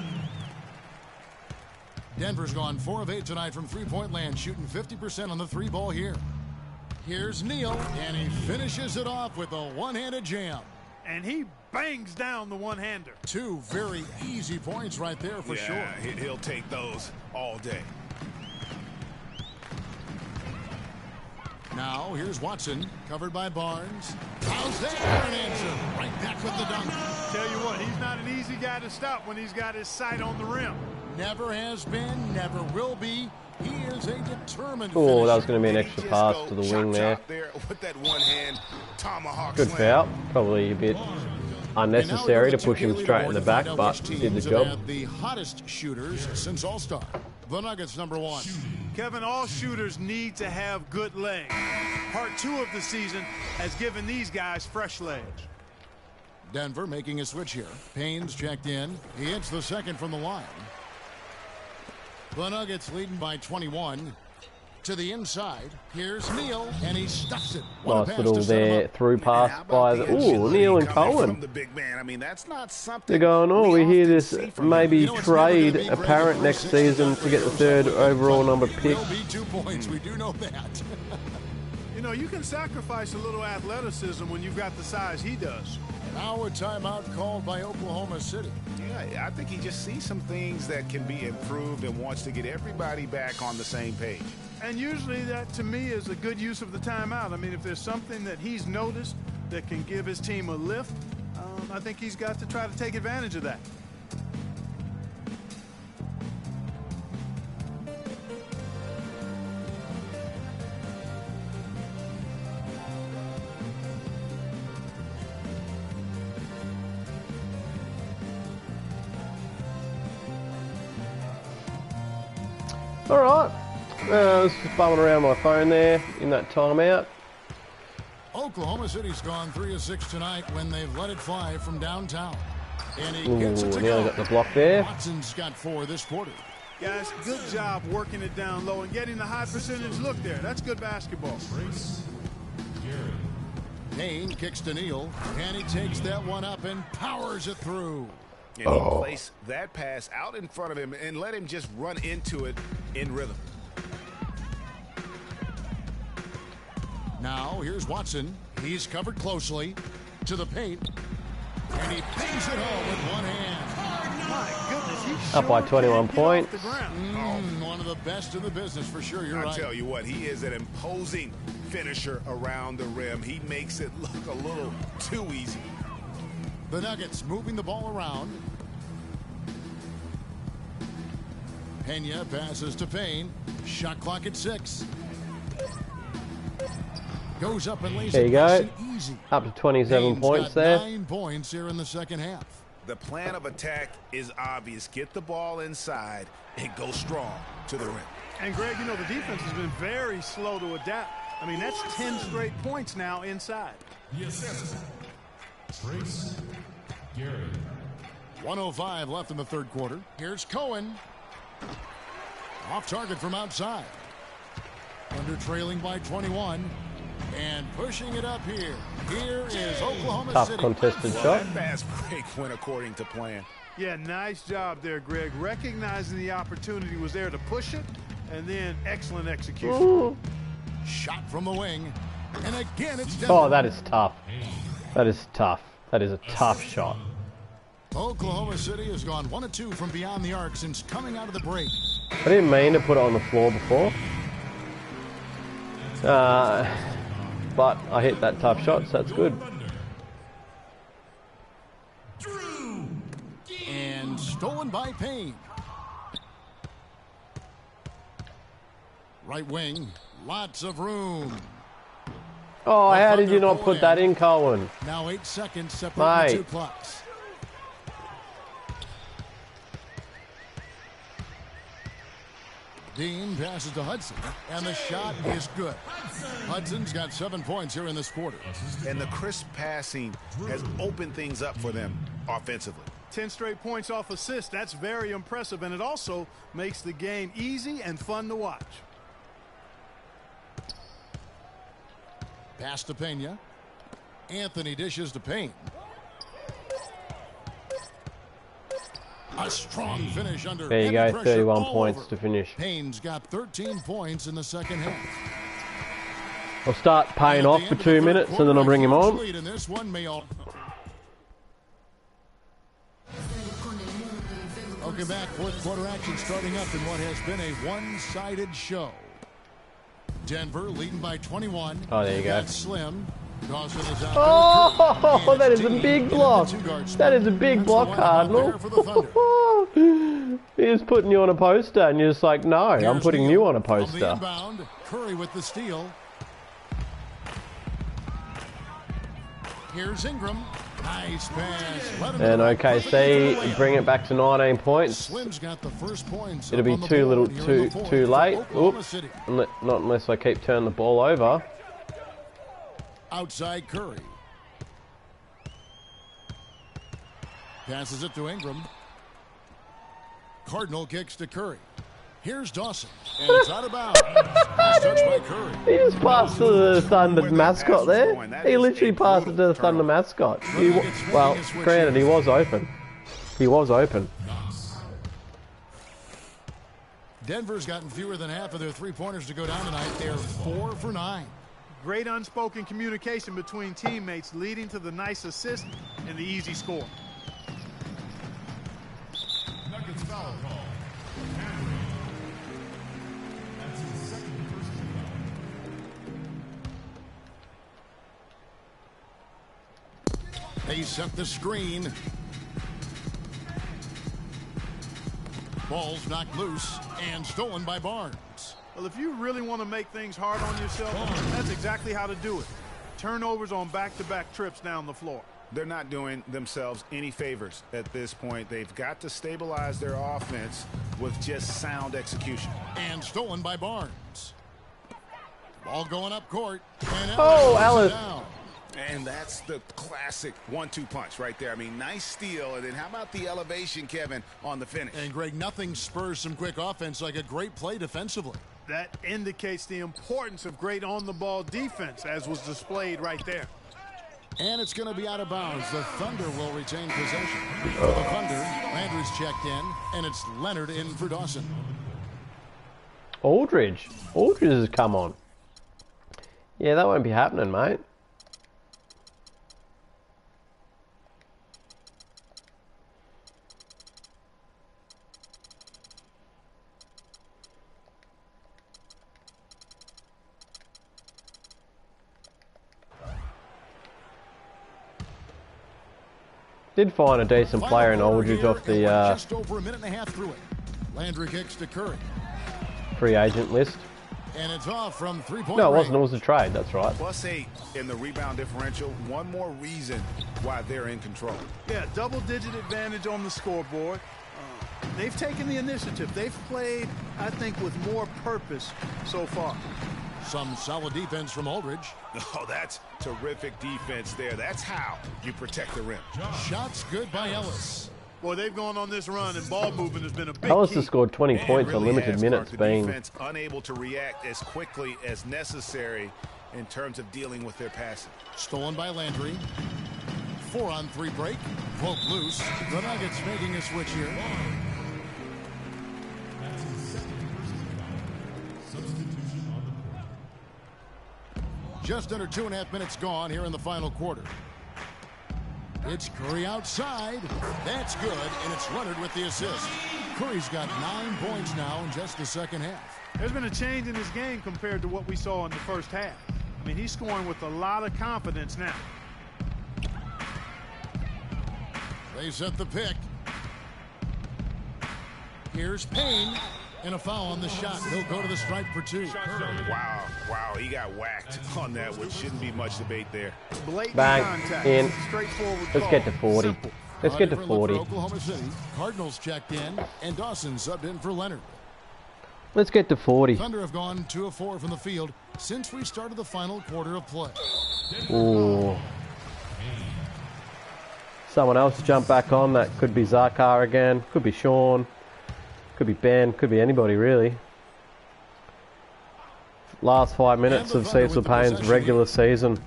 Denver's gone 4 of 8 tonight from three-point land, shooting 50% on the three ball here. Here's Neal, and he finishes it off with a one-handed jam.
And he bangs down the one-hander. 2
very easy points right there for sure.
He'll take those all day.
Now here's Watson, covered by Barnes. How's that for an answer? Right back with the dunk.
Tell you what, he's not an easy guy to stop when he's got his sight on the rim.
Never has been, never will be. He is a determined
Oh,
finisher.
that was going to be an extra pass to the wing there.
With that one hand tomahawk
Good
slam.
foul. Probably a bit unnecessary to push him straight in the back, but did the job.
The hottest shooters since All-Star. The Nuggets #1.
Kevin, all shooters need to have good legs. Part 2 of the season has given these guys fresh legs.
Denver making a switch here. Payne's checked in. He hits the second from the line. The Nuggets leading by 21. To the inside. Here's Neal, and he stuffs it. What a
Nice
pass
little
to set him
there
up.
through pass by the Neal and Cohen.
The big man. I mean, that's not something
They're going, oh, we hear
often
this
see from
maybe
him.
trade apparent next season to get the 3rd overall number pick.
Will be 2 points. We do know that.
You know, you can sacrifice a little athleticism when you've got the size he does.
Now a timeout called by Oklahoma City.
Yeah, I think he just sees some things that can be improved and wants to get everybody back on the same page.
And usually that, to me, is a good use of the timeout. I mean, if there's something that he's noticed that can give his team a lift, I think he's got to try to take advantage of that.
All right. I was just bumming around my phone there in that timeout.
Oklahoma City's gone 3 of 6 tonight when they've let it fly from downtown. And he gets it to
nearly
go.
got the block there.
Watson's got 4 this quarter.
Guys, good job working it down low and getting the high percentage look there. That's good basketball.
Payne kicks to Neal, and he takes that one up and powers it through.
And he placed that pass out in front of him and let him just run into it in rhythm.
Now, here's Watson. He's covered closely to the paint, and he bangs it home with one hand.
My goodness, he
Up by
sure
21
can get off
points.
the ground.
One of the best in the business for sure. You're
I
right.
tell you what, he is an imposing finisher around the rim. He makes it look a little too easy.
The Nuggets moving the ball around. Pena passes to Payne. Shot clock at 6. Goes up and lays
There
it
you go.
nice and easy.
Up to 27
Payne's
points
got
there.
9 points here in the second half.
The plan of attack is obvious. Get the ball inside and go strong to the rim.
And Greg, you know, the defense has been very slow to adapt. I mean, that's 10 straight points now inside.
Yes. Trace Gary.
1:05 left in the third quarter. Here's Cohen. Off target from outside. Under trailing by 21. And pushing it up here. Here is Oklahoma
Tough
City.
contested
Well,
shot.
that fast break went according to plan.
Yeah, nice job there, Greg. Recognizing the opportunity was there to push it, and then excellent execution.
Ooh.
Shot from the wing. And again, it's
Oh,
Denver.
that is tough. That is tough. That is a tough shot.
Oklahoma City has gone 1 of 2 from beyond the arc since coming out of the break.
I didn't mean to put it on the floor before. But I hit that tough shot, so that's good.
And stolen by Payne. Right wing, lots of room.
Oh,
The
how did you
Thunder
not
pull
put
in.
that in, Cohen?
Now 8 seconds separating the
Mate.
2 clocks. Dean passes to Hudson, and the shot is good. Hudson's got 7 points here in this quarter.
And the crisp passing has opened things up for them offensively.
10 straight points off assist. That's very impressive, and it also makes the game easy and fun to watch.
Pass to Pena. Anthony dishes to Payne. A strong finish under
There you
heavy
go,
pressure
31
all
points
over.
to finish.
Payne's got 13 points in the second half.
I'll start Payne off for 2 minutes and then I'll bring him on.
Lead in this one may all... Welcome back. Fourth quarter action starting up in what has been a one-sided show. Denver leading by 21.
Oh, there you go.
Got Slim. Dawson is out
Oh,
there.
that is a big block. That is a big block, Cardinal. He's putting you on a poster, and you're just like, no, I'm putting you on a poster.
Inbound, Curry with the steal. Here's Ingram. Nice pass.
And OKC bring it back to 19 points.
Slim's got the first points.
It'll be too late. Oops. Not unless I keep turning the ball over.
Outside Curry. Passes it to Ingram. Cardinal kicks to Curry. Here's Dawson. And it's out of bounds. Nice touch by Curry.
He just passed to the Thunder mascot there. He literally passed it to the Thunder mascot. Well, granted, he was open. He was open.
Denver's gotten fewer than half of their three-pointers to go down tonight. They're 4 for 9.
Great unspoken communication between teammates, leading to the nice assist and the easy score.
Nuggets foul call. Hammering. That's his second personal foul.
They set the screen. Ball's knocked loose and stolen by Barnes.
Well, if you really want to make things hard on yourself, that's exactly how to do it. Turnovers on back-to-back trips down the floor.
they're not doing themselves any favors at this point. They've got to stabilize their offense with just sound execution.
And stolen by Barnes. Ball going up court. And
Ellis.
Down.
And that's the classic 1-2 punch right there. I mean, nice steal. And then how about the elevation, Kevin, on the finish?
And, Greg, nothing spurs some quick offense like a great play defensively.
That indicates the importance of great on-the-ball defense, as was displayed right there.
And it's going to be out of bounds. The Thunder will retain possession. For the Thunder, Landry's checked in, and it's Leonard in for Dawson.
Aldridge. Aldridge has come on. Yeah, that won't be happening, mate. Did find a decent player in Aldridge off the
just over a minute and a half through it. Landry kicks to Curry.
free agent list.
And it's off from three-point
No, it
range.
wasn't. It was a trade. That's right.
+8 in the rebound differential. One more reason why they're in control.
Yeah, double-digit advantage on the scoreboard. They've taken the initiative. They've played, I think, with more purpose so far.
Some solid defense from Aldridge.
Oh, that's terrific defense there. That's how you protect the rim.
Shots good by Ellis.
Boy, they've gone on this run, and ball movement has been a big
Ellis
key.
has scored 20 points on
Really
limited
has,
minutes,
Clark. The
being
defense unable to react as quickly as necessary in terms of dealing with their passing.
Stolen by Landry. 4-on-3 break. Broke loose. The Nuggets making a switch here.
That's his second personal foul. Substitution on the court.
Just under 2.5 minutes gone here in the final quarter. It's Curry outside. That's good, and it's Leonard with the assist. Curry's got 9 points now in just the second half.
There's been a change in his game compared to what we saw in the first half. I mean, he's scoring with a lot of confidence now.
They set the pick. Here's Payne, and a foul on the shot. He'll go to the stripe for 2.
Wow, he got whacked on that, which shouldn't be much debate there.
Blatant
bang,
contact.
in.
Straightforward
Let's
call.
get to 40.
Simple.
Let's get to
Different look
40.
for Oklahoma City. Cardinals checked in, and Dawson subbed in for Leonard.
Let's get to 40.
Thunder have gone 2 of 4 from the field since we started the final quarter of play.
Ooh. Someone else jump back on. That could be Zakar again. Could be Sean. Could be Ben. Could be anybody, really. Last 5 minutes of Cecil Payne's regular season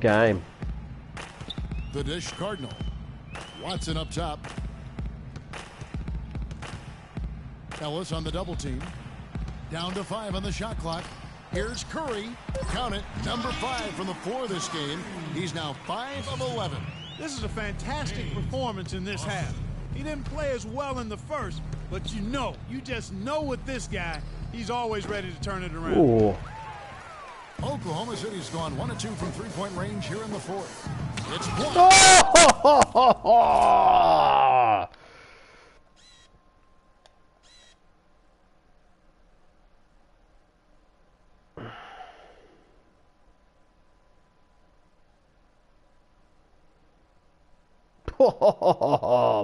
game.
The dish Cardinal. Watson up top. Ellis on the double team. Down to 5 on the shot clock. Here's Curry. Count it. Number 5 from the 4 this game. He's now 5 of 11.
This is a fantastic performance in this half. He didn't play as well in the first, but you just know with this guy, he's always ready to turn it around.
Ooh.
Oklahoma City's gone 1 of 2 from three-point range here in the 4th. It's blocked.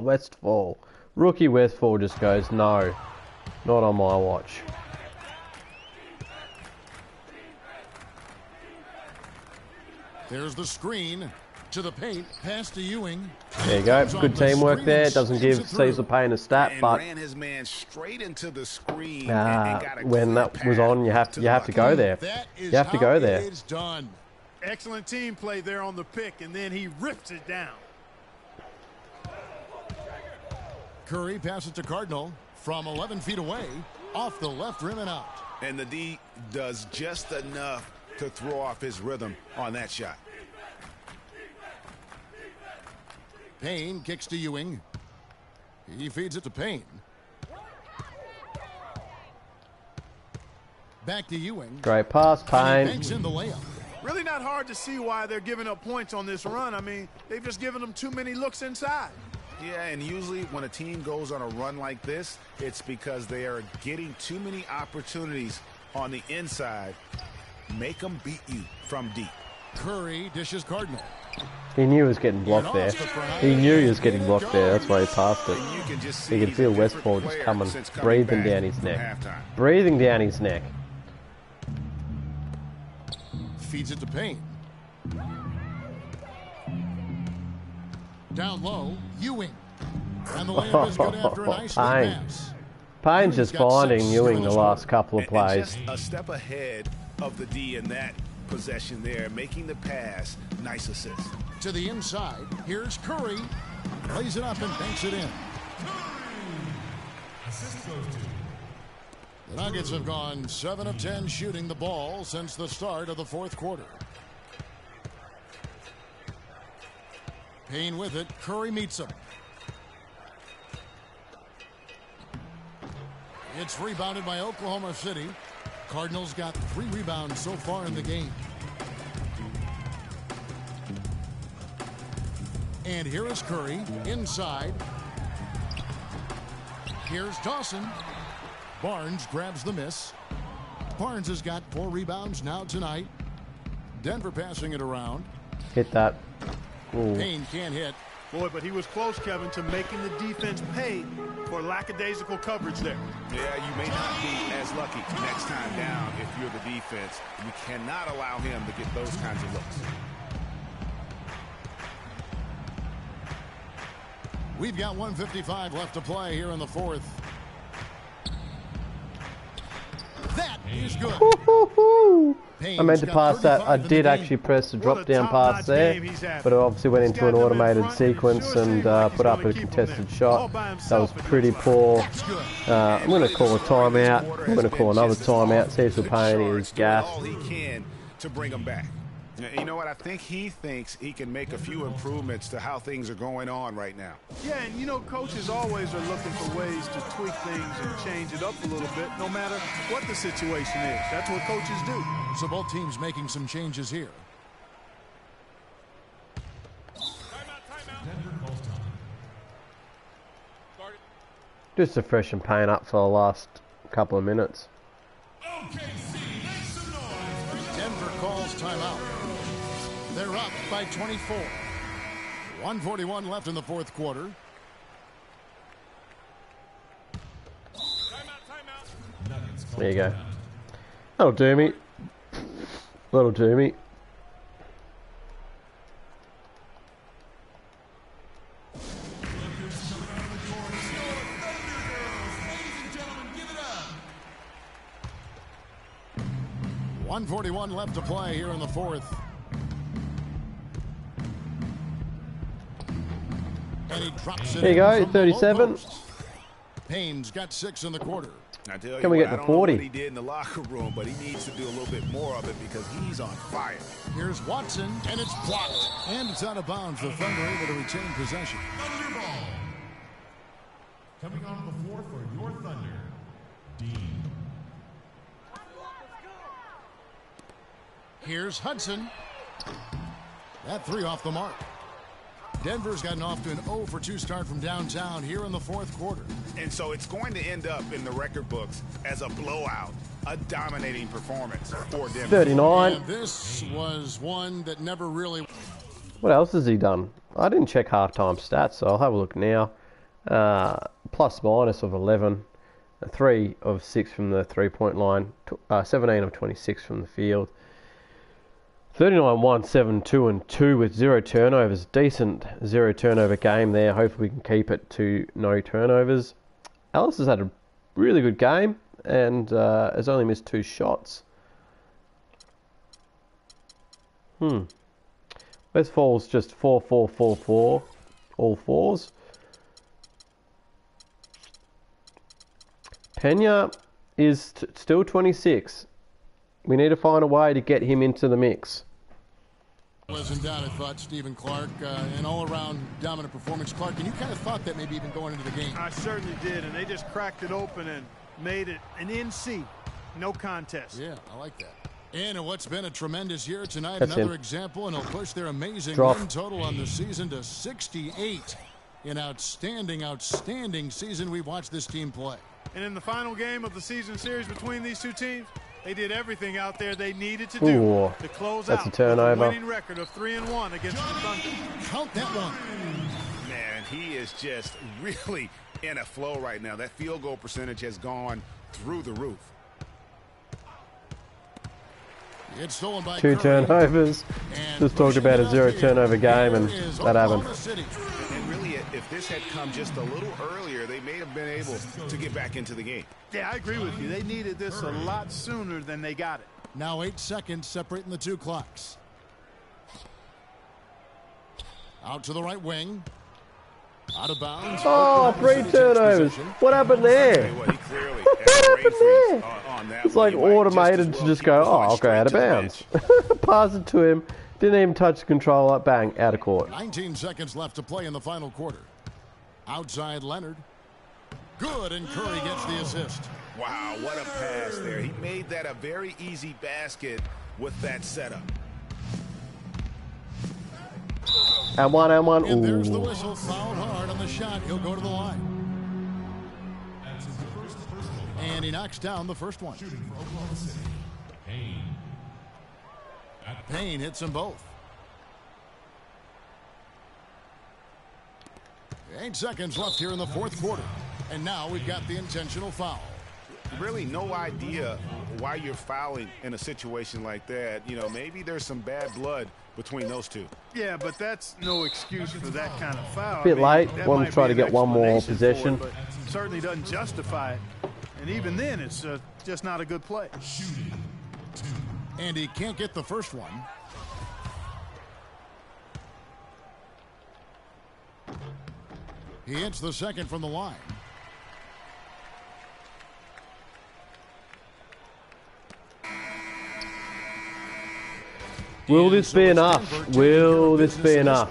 Westfall. Rookie Westfall just goes, no, not on my watch.
There's the screen to the paint. Pass to Ewing.
There you go. Good teamwork there. Doesn't give Cecil Payne a stat,
And
but
ran his man straight into the screen and got a
when
clear
that was
path
on, you have
the
to
bucket.
go there.
That is
You have to
how
go there.
It's done.
Excellent team play there on the pick, and then he rips it down.
Curry passes to Cardinal from 11 feet away, off the left rim and out.
And the D does just enough to throw off his rhythm on that shot.
Payne kicks to Ewing. He feeds it to Payne. Back to Ewing.
Great pass,
And he
Payne.
banks in the layup.
Really not hard to see why they're giving up points on this run. I mean, they've just given them too many looks inside.
Yeah, and usually when a team goes on a run like this, it's because they are getting too many opportunities on the inside. Make them beat you from deep.
Curry dishes Cardinal.
He knew he was getting blocked there. He knew he was getting blocked there. That's why he passed it. You can feel Westfall just coming, breathing down his neck. Breathing down his neck.
Feeds it to Payne. Down low, Ewing. And the layup is good after a nice pass.
Payne's just finding Ewing the last couple of plays.
Just a step ahead of the D in that possession there, making the pass. Nice assist.
To the inside, here's Curry. Lays it up and banks it in.
Assist goes to
The Nuggets have gone 7 of 10 shooting the ball since the start of the fourth quarter. Payne with it. Curry meets him. It's rebounded by Oklahoma City. Cardinals got 3 rebounds so far in the game. And here is Curry inside. Here's Dawson. Barnes grabs the miss. Barnes has got 4 rebounds now tonight. Denver passing it around.
Hit that. Ooh.
Payne can't hit.
Boy, but he was close, Kevin, to making the defense pay for lackadaisical coverage there.
Yeah, you may not be as lucky next time down if you're the defense. You cannot allow him to get those kinds of looks.
We've got 1:55 left to play here in the fourth. That is good.
I meant to pass that. I did actually press the drop down pass there, but it obviously went into an automated sequence and put up a contested shot. That was pretty poor. I'm going to call a timeout. I'm going to call another timeout. Cecil Payne is gassed.
All he can to bring him back. You know what? I think he thinks he can make a few improvements to how things are going on right now.
Yeah, and you know, coaches always are looking for ways to tweak things and change it up a little bit, no matter what the situation is. That's what coaches do.
So both teams making some changes here.
Denver calls time.
Just to freshen Payne up for the last couple of minutes.
OKC, make some noise.
Denver calls timeout. They're up by 24. 1:41 left in the fourth quarter.
There you go. That'll do me. That'll do me.
.141 left to play here in the fourth. And he drops it.
There you go, 37.
Payne's got 6 in the quarter.
I tell you
Can we
what,
get
I
to
don't know
40?
what he did in the locker room, but he needs to do a little bit more of it because he's on fire.
Here's Watson, and it's blocked. And it's out of bounds. The Thunder able to retain possession.
Thunder ball. Coming on the floor for your Thunder, Dean.
Here's Hudson. That 3 off the mark. Denver's gotten off to an 0 for 2 start from downtown here in the fourth quarter.
And so it's going to end up in the record books as a blowout, a dominating performance for Denver.
39.
And this was one that never really...
What else has he done? I didn't check halftime stats, so I'll have a look now. Plus minus of 11. 3 of 6 from the three-point line. 17 of 26 from the field. 39-1, 7-2-2 with 0 turnovers. Decent 0 turnover game there. Hopefully we can keep it to no turnovers. Ellis has had a really good game and has only missed 2 shots. Westfall's just 4-4-4-4. All 4s. Pena is still 26. We need to find a way to get him into the mix.
Wasn't down, I thought, Stephen Clark, an all-around dominant performance. Clark, and you kind of thought that maybe even going into the game.
I certainly did, and they just cracked it open and made it an NC. No contest.
Yeah, I like that. And in what's been a tremendous year tonight,
That's
another
him.
example, and he'll push their amazing
Drop.
win total on the season to 68. An outstanding, outstanding season we've watched this team play.
And in the final game of the season series between these two teams, They did everything out there they needed to
Ooh,
do to close
that's
out
a turnover.
with a winning record of 3-1 against the Thunder.
Count that one.
Man, he is just really in a flow right now. That field goal percentage has gone through the roof.
It's stolen by
2
Curry.
turnovers. Just talked about a 0 turnover game, and that happened.
And really, if this had come just a little earlier, they may have been able to get back into the game.
Yeah, I agree with you. They needed this a lot sooner than they got it.
Now 8 seconds separating the two clocks. Out to the right wing. Out of bounds.
Oh, 3 turnovers. What happened there?
What happened there?
It's like automated to just go, oh, I'll go out of bounds. Pass it to him. Didn't even touch the controller. Bang, out of court.
19 seconds left to play in the final quarter. Outside Leonard. Good, and Curry gets the assist.
Wow, what a pass there. He made that a very easy basket with that setup.
And one.
And there's the
Ooh.
whistle. Fouled hard on the shot. He'll go to the line. And he knocks down the first one.
Shooting for Oklahoma City, Payne.
Payne hits them both. 8 seconds left here in the fourth quarter. And now we've got the intentional foul.
Really no idea why you're fouling in a situation like that. You know, maybe there's some bad blood between those two.
Yeah, but that's no excuse for that kind of foul.
Bit late.
that
Want
might
to try
be
to
an
get one more
explanation for
possession.
it, but certainly doesn't justify it. And even then, it's just not a good play.
Shooting 2.
And he can't get the first one. He hits the second from the line.
Will this be enough? Will this be enough?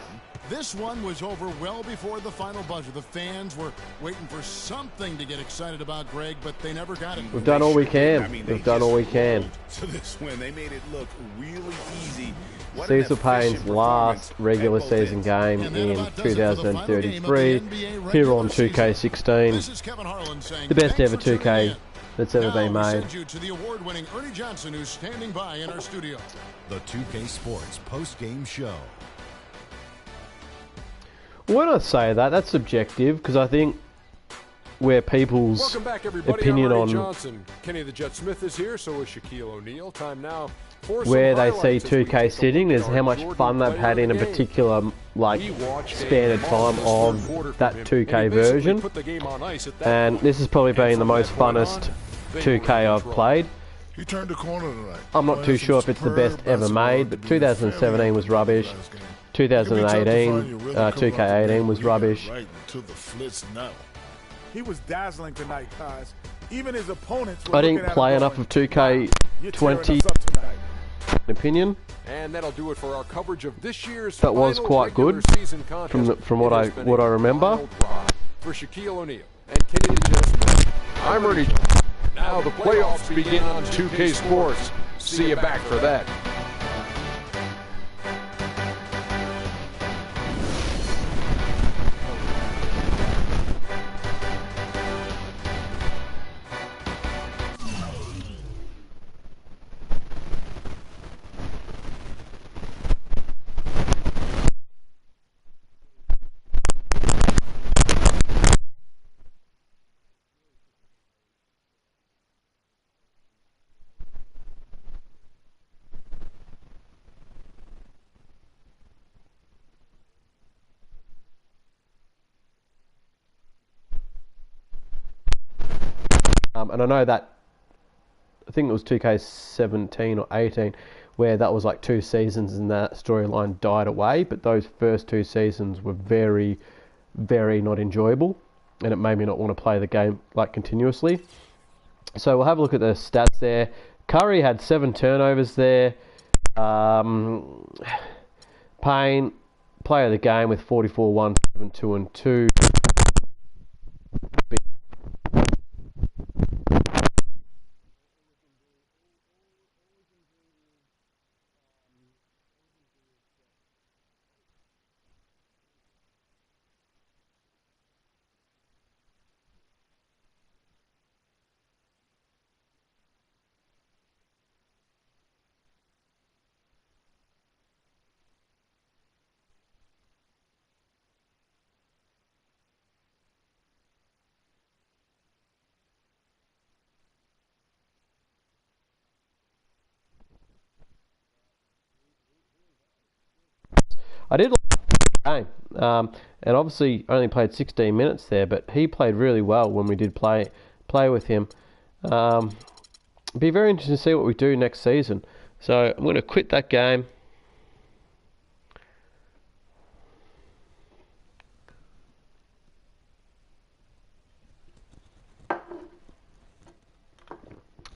This one was over well before the final buzzer. The fans were waiting for something to get excited about, Greg, but they never got it.
We've done all we can. We've done all we can.
To this win, they made it look really easy. What an
Cecil Payne's
efficient
last
performance
regular
at both
season
ends.
game
And that
in
about does it for the final game of the
2033
NBA
here
regular
on
season.
2K16.
This is Kevin Harlan saying,
The best
"Thanks
ever
for tuning
2K
in."
that's ever
Now
been
we
made.
send you to the award-winning Ernie Johnson, who's standing by in our studio.
The 2K Sports post-game show.
When I say that, that's subjective because I think where people's
Welcome back, everybody.
opinion
I'm Ernie
on
Johnson. Kenny the Jet Smith is here, so is Shaquille O'Neal. Time now for
where
some
they see
highlights as we
2K
take a
sitting
look
is
at
how
our
much
Jordan
fun they've
player
had
of
in a
the game.
particular like
We watched a
span of time
marvelous
of
third quarter
that
from him,
2K
and he basically
version.
put the game on ice at that
And
point.
this has probably been the
from
most
that point on,
funnest
they
2K
were in
I've
control.
played.
He turned the corner tonight.
I'm not too sure if it's the best ever made, but 2017 was rubbish. 2018, 2K18 was rubbish.
Right to the flits now.
He was dazzling tonight, guys. Even his opponents were
I
looking
didn't
at
play
him
enough
going,
of 2K20
"You're tearing us up tonight."
opinion.
And that'll do it for our coverage of this year's
That was
final
quite
regular
good
season contest.
from what
It
I
has been a
remember.
wild ride. For Shaquille O'Neal and Kenny the Jet Smith, I'm Ernie Johnson. Now the playoffs begin on 2K Sports. See you back for that.
And I know that, I think it was 2K17 or 18, where that was like 2 seasons and that storyline died away. But those first 2 seasons were very, very not enjoyable. And it made me not want to play the game like continuously. So we'll have a look at the stats there. Curry had 7 turnovers there. Payne, player of the game with 44, 1, 7, 2 and 2. I did like the game, and obviously only played 16 minutes there, but he played really well when we did play with him. Be very interesting to see what we do next season. So I'm going to quit that game.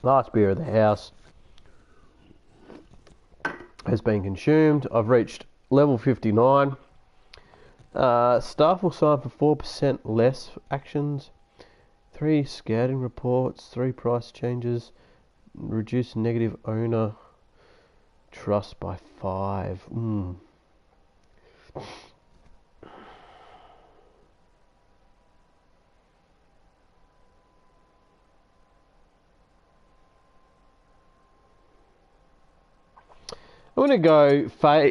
Last beer of the house has been consumed. I've reached level 59. Staff will sign for 4% less actions. 3 scouting reports. 3 price changes. Reduce negative owner trust by 5. I'm going to go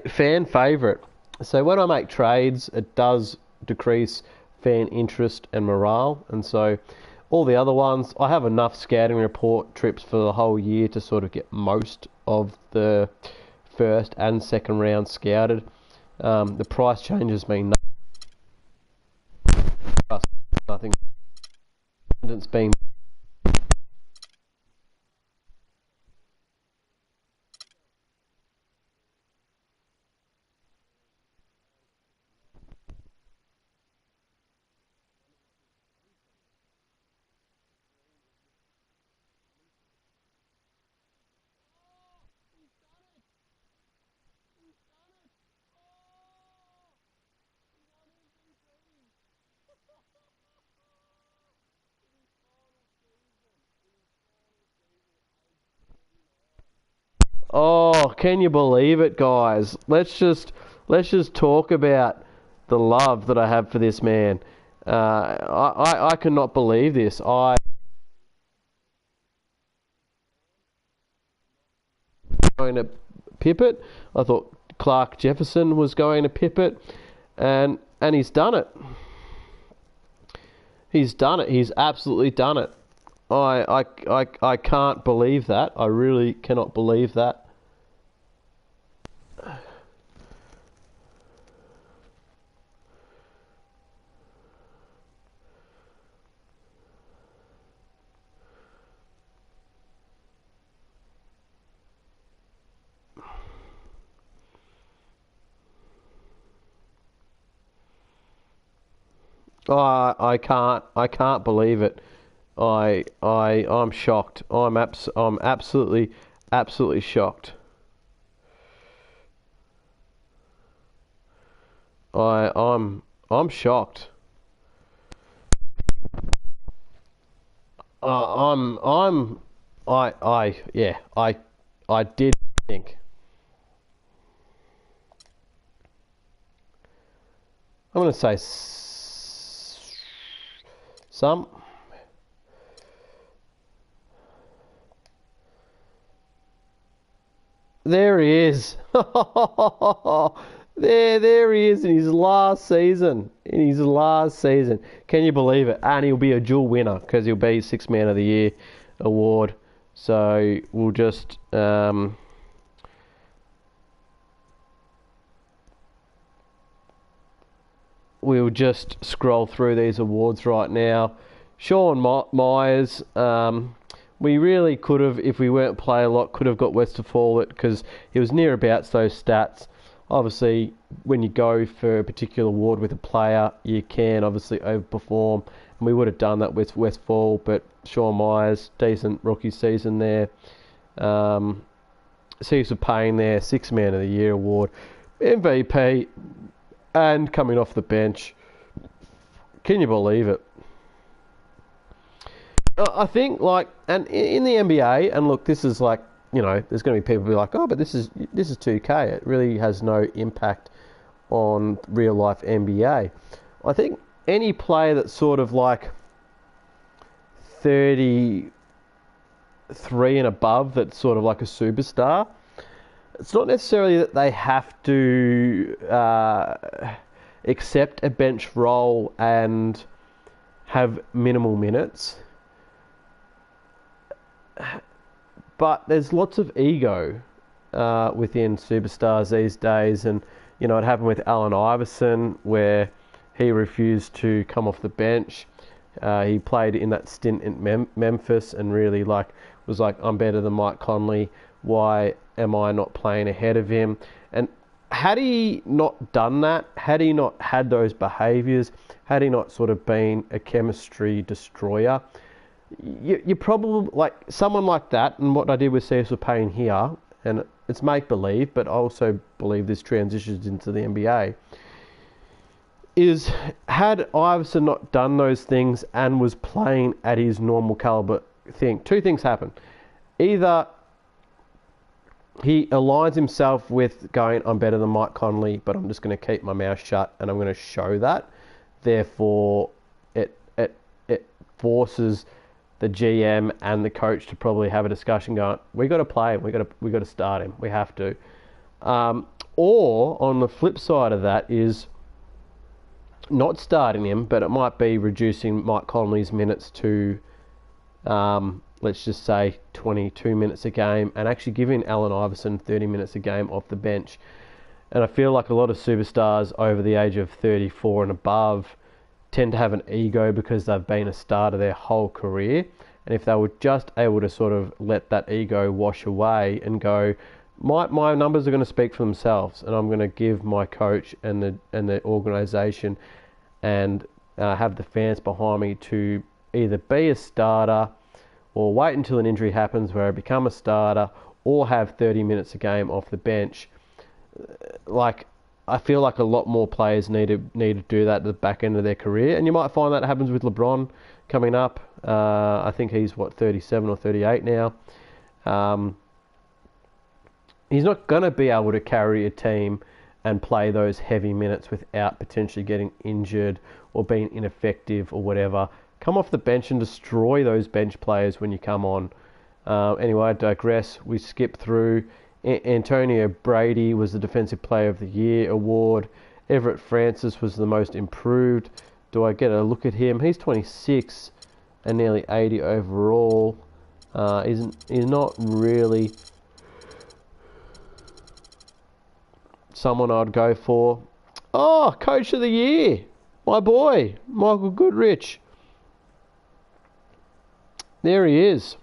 fan favourite. So when I make trades, it does decrease fan interest and morale. And so all the other ones, I have enough scouting report trips for the whole year to sort of get most of the first and second round scouted. The price changes mean nothing. It's been Oh, can you believe it, guys? Let's just talk about the love that I have for this man. I cannot believe this. I going to pip it. I thought Clark Jefferson was going to pip it, and he's done it. He's done it. He's absolutely done it. I can't believe that. I really cannot believe that. I can't believe it. I'm shocked. I'm absolutely shocked. I'm shocked. I did think. I'm going to say some. There he is. There he is in his last season. Can you believe it? And he'll be a dual winner because he'll be Sixth Man of the Year award. So we'll just scroll through these awards right now. Sean Myers. We really could have, if we weren't play a lot, could have got Westerfall it because he was near about those stats. Obviously, when you go for a particular award with a player, you can obviously overperform. And we would have done that with Westfall, but Sean Myers, decent rookie season there. Cecil Payne there, Sixth Man of the Year award. MVP, and coming off the bench. Can you believe it? I think, like, and in the NBA, and look, this is like, you know, there's going to be people who be like, oh, but this is 2K. It really has no impact on real life NBA. I think any player that's sort of like 33 and above, that's sort of like a superstar, it's not necessarily that they have to accept a bench role and have minimal minutes. But there's lots of ego within superstars these days, and You know, it happened with Allen Iverson where he refused to come off the bench. He played in that stint in Memphis and really was like, I'm better than Mike Conley. Why am I not playing ahead of him? And had he not done that, had he not had those behaviours, had he not sort of been a chemistry destroyer, you probably, like someone like that, and what I did with Cecil Payne here, and it's make-believe, but I also believe this transitions into the NBA, is had Iverson not done those things and was playing at his normal caliber thing, two things happen. Either he aligns himself with going, I'm better than Mike Conley, but I'm just going to keep my mouth shut and I'm going to show that. Therefore, it forces the GM and the coach to probably have a discussion going, we got to play him, we got to start him, we have to. Or on the flip side of that is not starting him, but it might be reducing Mike Conley's minutes to, let's just say 22 minutes a game, and actually giving Allen Iverson 30 minutes a game off the bench. And I feel like a lot of superstars over the age of 34 and above tend to have an ego because they've been a starter their whole career. And if they were just able to sort of let that ego wash away and go, my numbers are going to speak for themselves, and I'm going to give my coach and the organisation and have the fans behind me to either be a starter or wait until an injury happens where I become a starter, or have 30 minutes a game off the bench. Like, I feel like a lot more players need to do that at the back end of their career, and you might find that happens with LeBron coming up. I think he's 37 or 38 now. He's not going to be able to carry a team and play those heavy minutes without potentially getting injured or being ineffective or whatever. Come off the bench and destroy those bench players when you come on. Anyway, I digress. We skip through. Antonio Brady was the Defensive Player of the Year award. Everett Francis was the most improved. Do I get a look at him? He's 26 and nearly 80 overall. He's not really someone I'd go for. Oh, Coach of the Year, my boy, Michael Goodrich. There he is.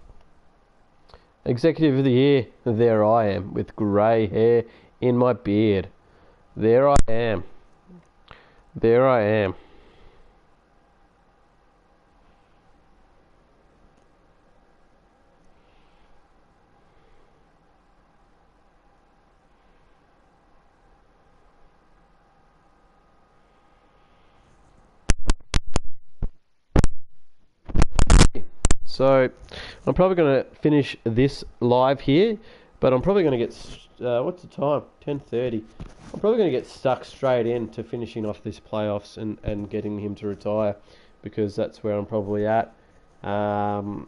Executive of the Year. There I am, with grey hair in my beard. There I am. There I am. So I'm probably going to finish this live here, but I'm probably going to get, what's the time? 10:30. I'm probably going to get stuck straight into finishing off this playoffs and getting him to retire, because that's where I'm probably at. It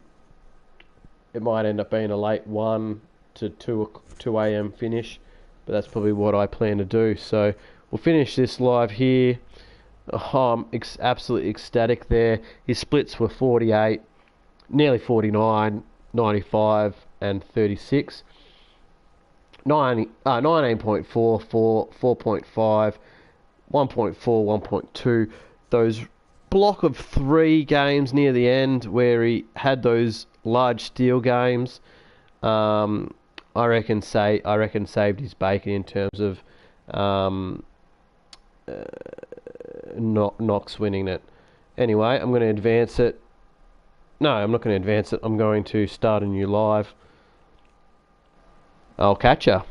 might end up being a late 1 to 2 a.m. finish, but that's probably what I plan to do. So we'll finish this live here. I'm absolutely ecstatic there. His splits were 48. Nearly 49, 95, and 36. 19.4, 4.5, 1.4, 1.2. Those block of 3 games near the end where he had those large steal games, I reckon saved his bacon in terms of Knox winning it. Anyway, I'm going to advance it. No, I'm not going to advance it. I'm going to start a new live. I'll catch ya.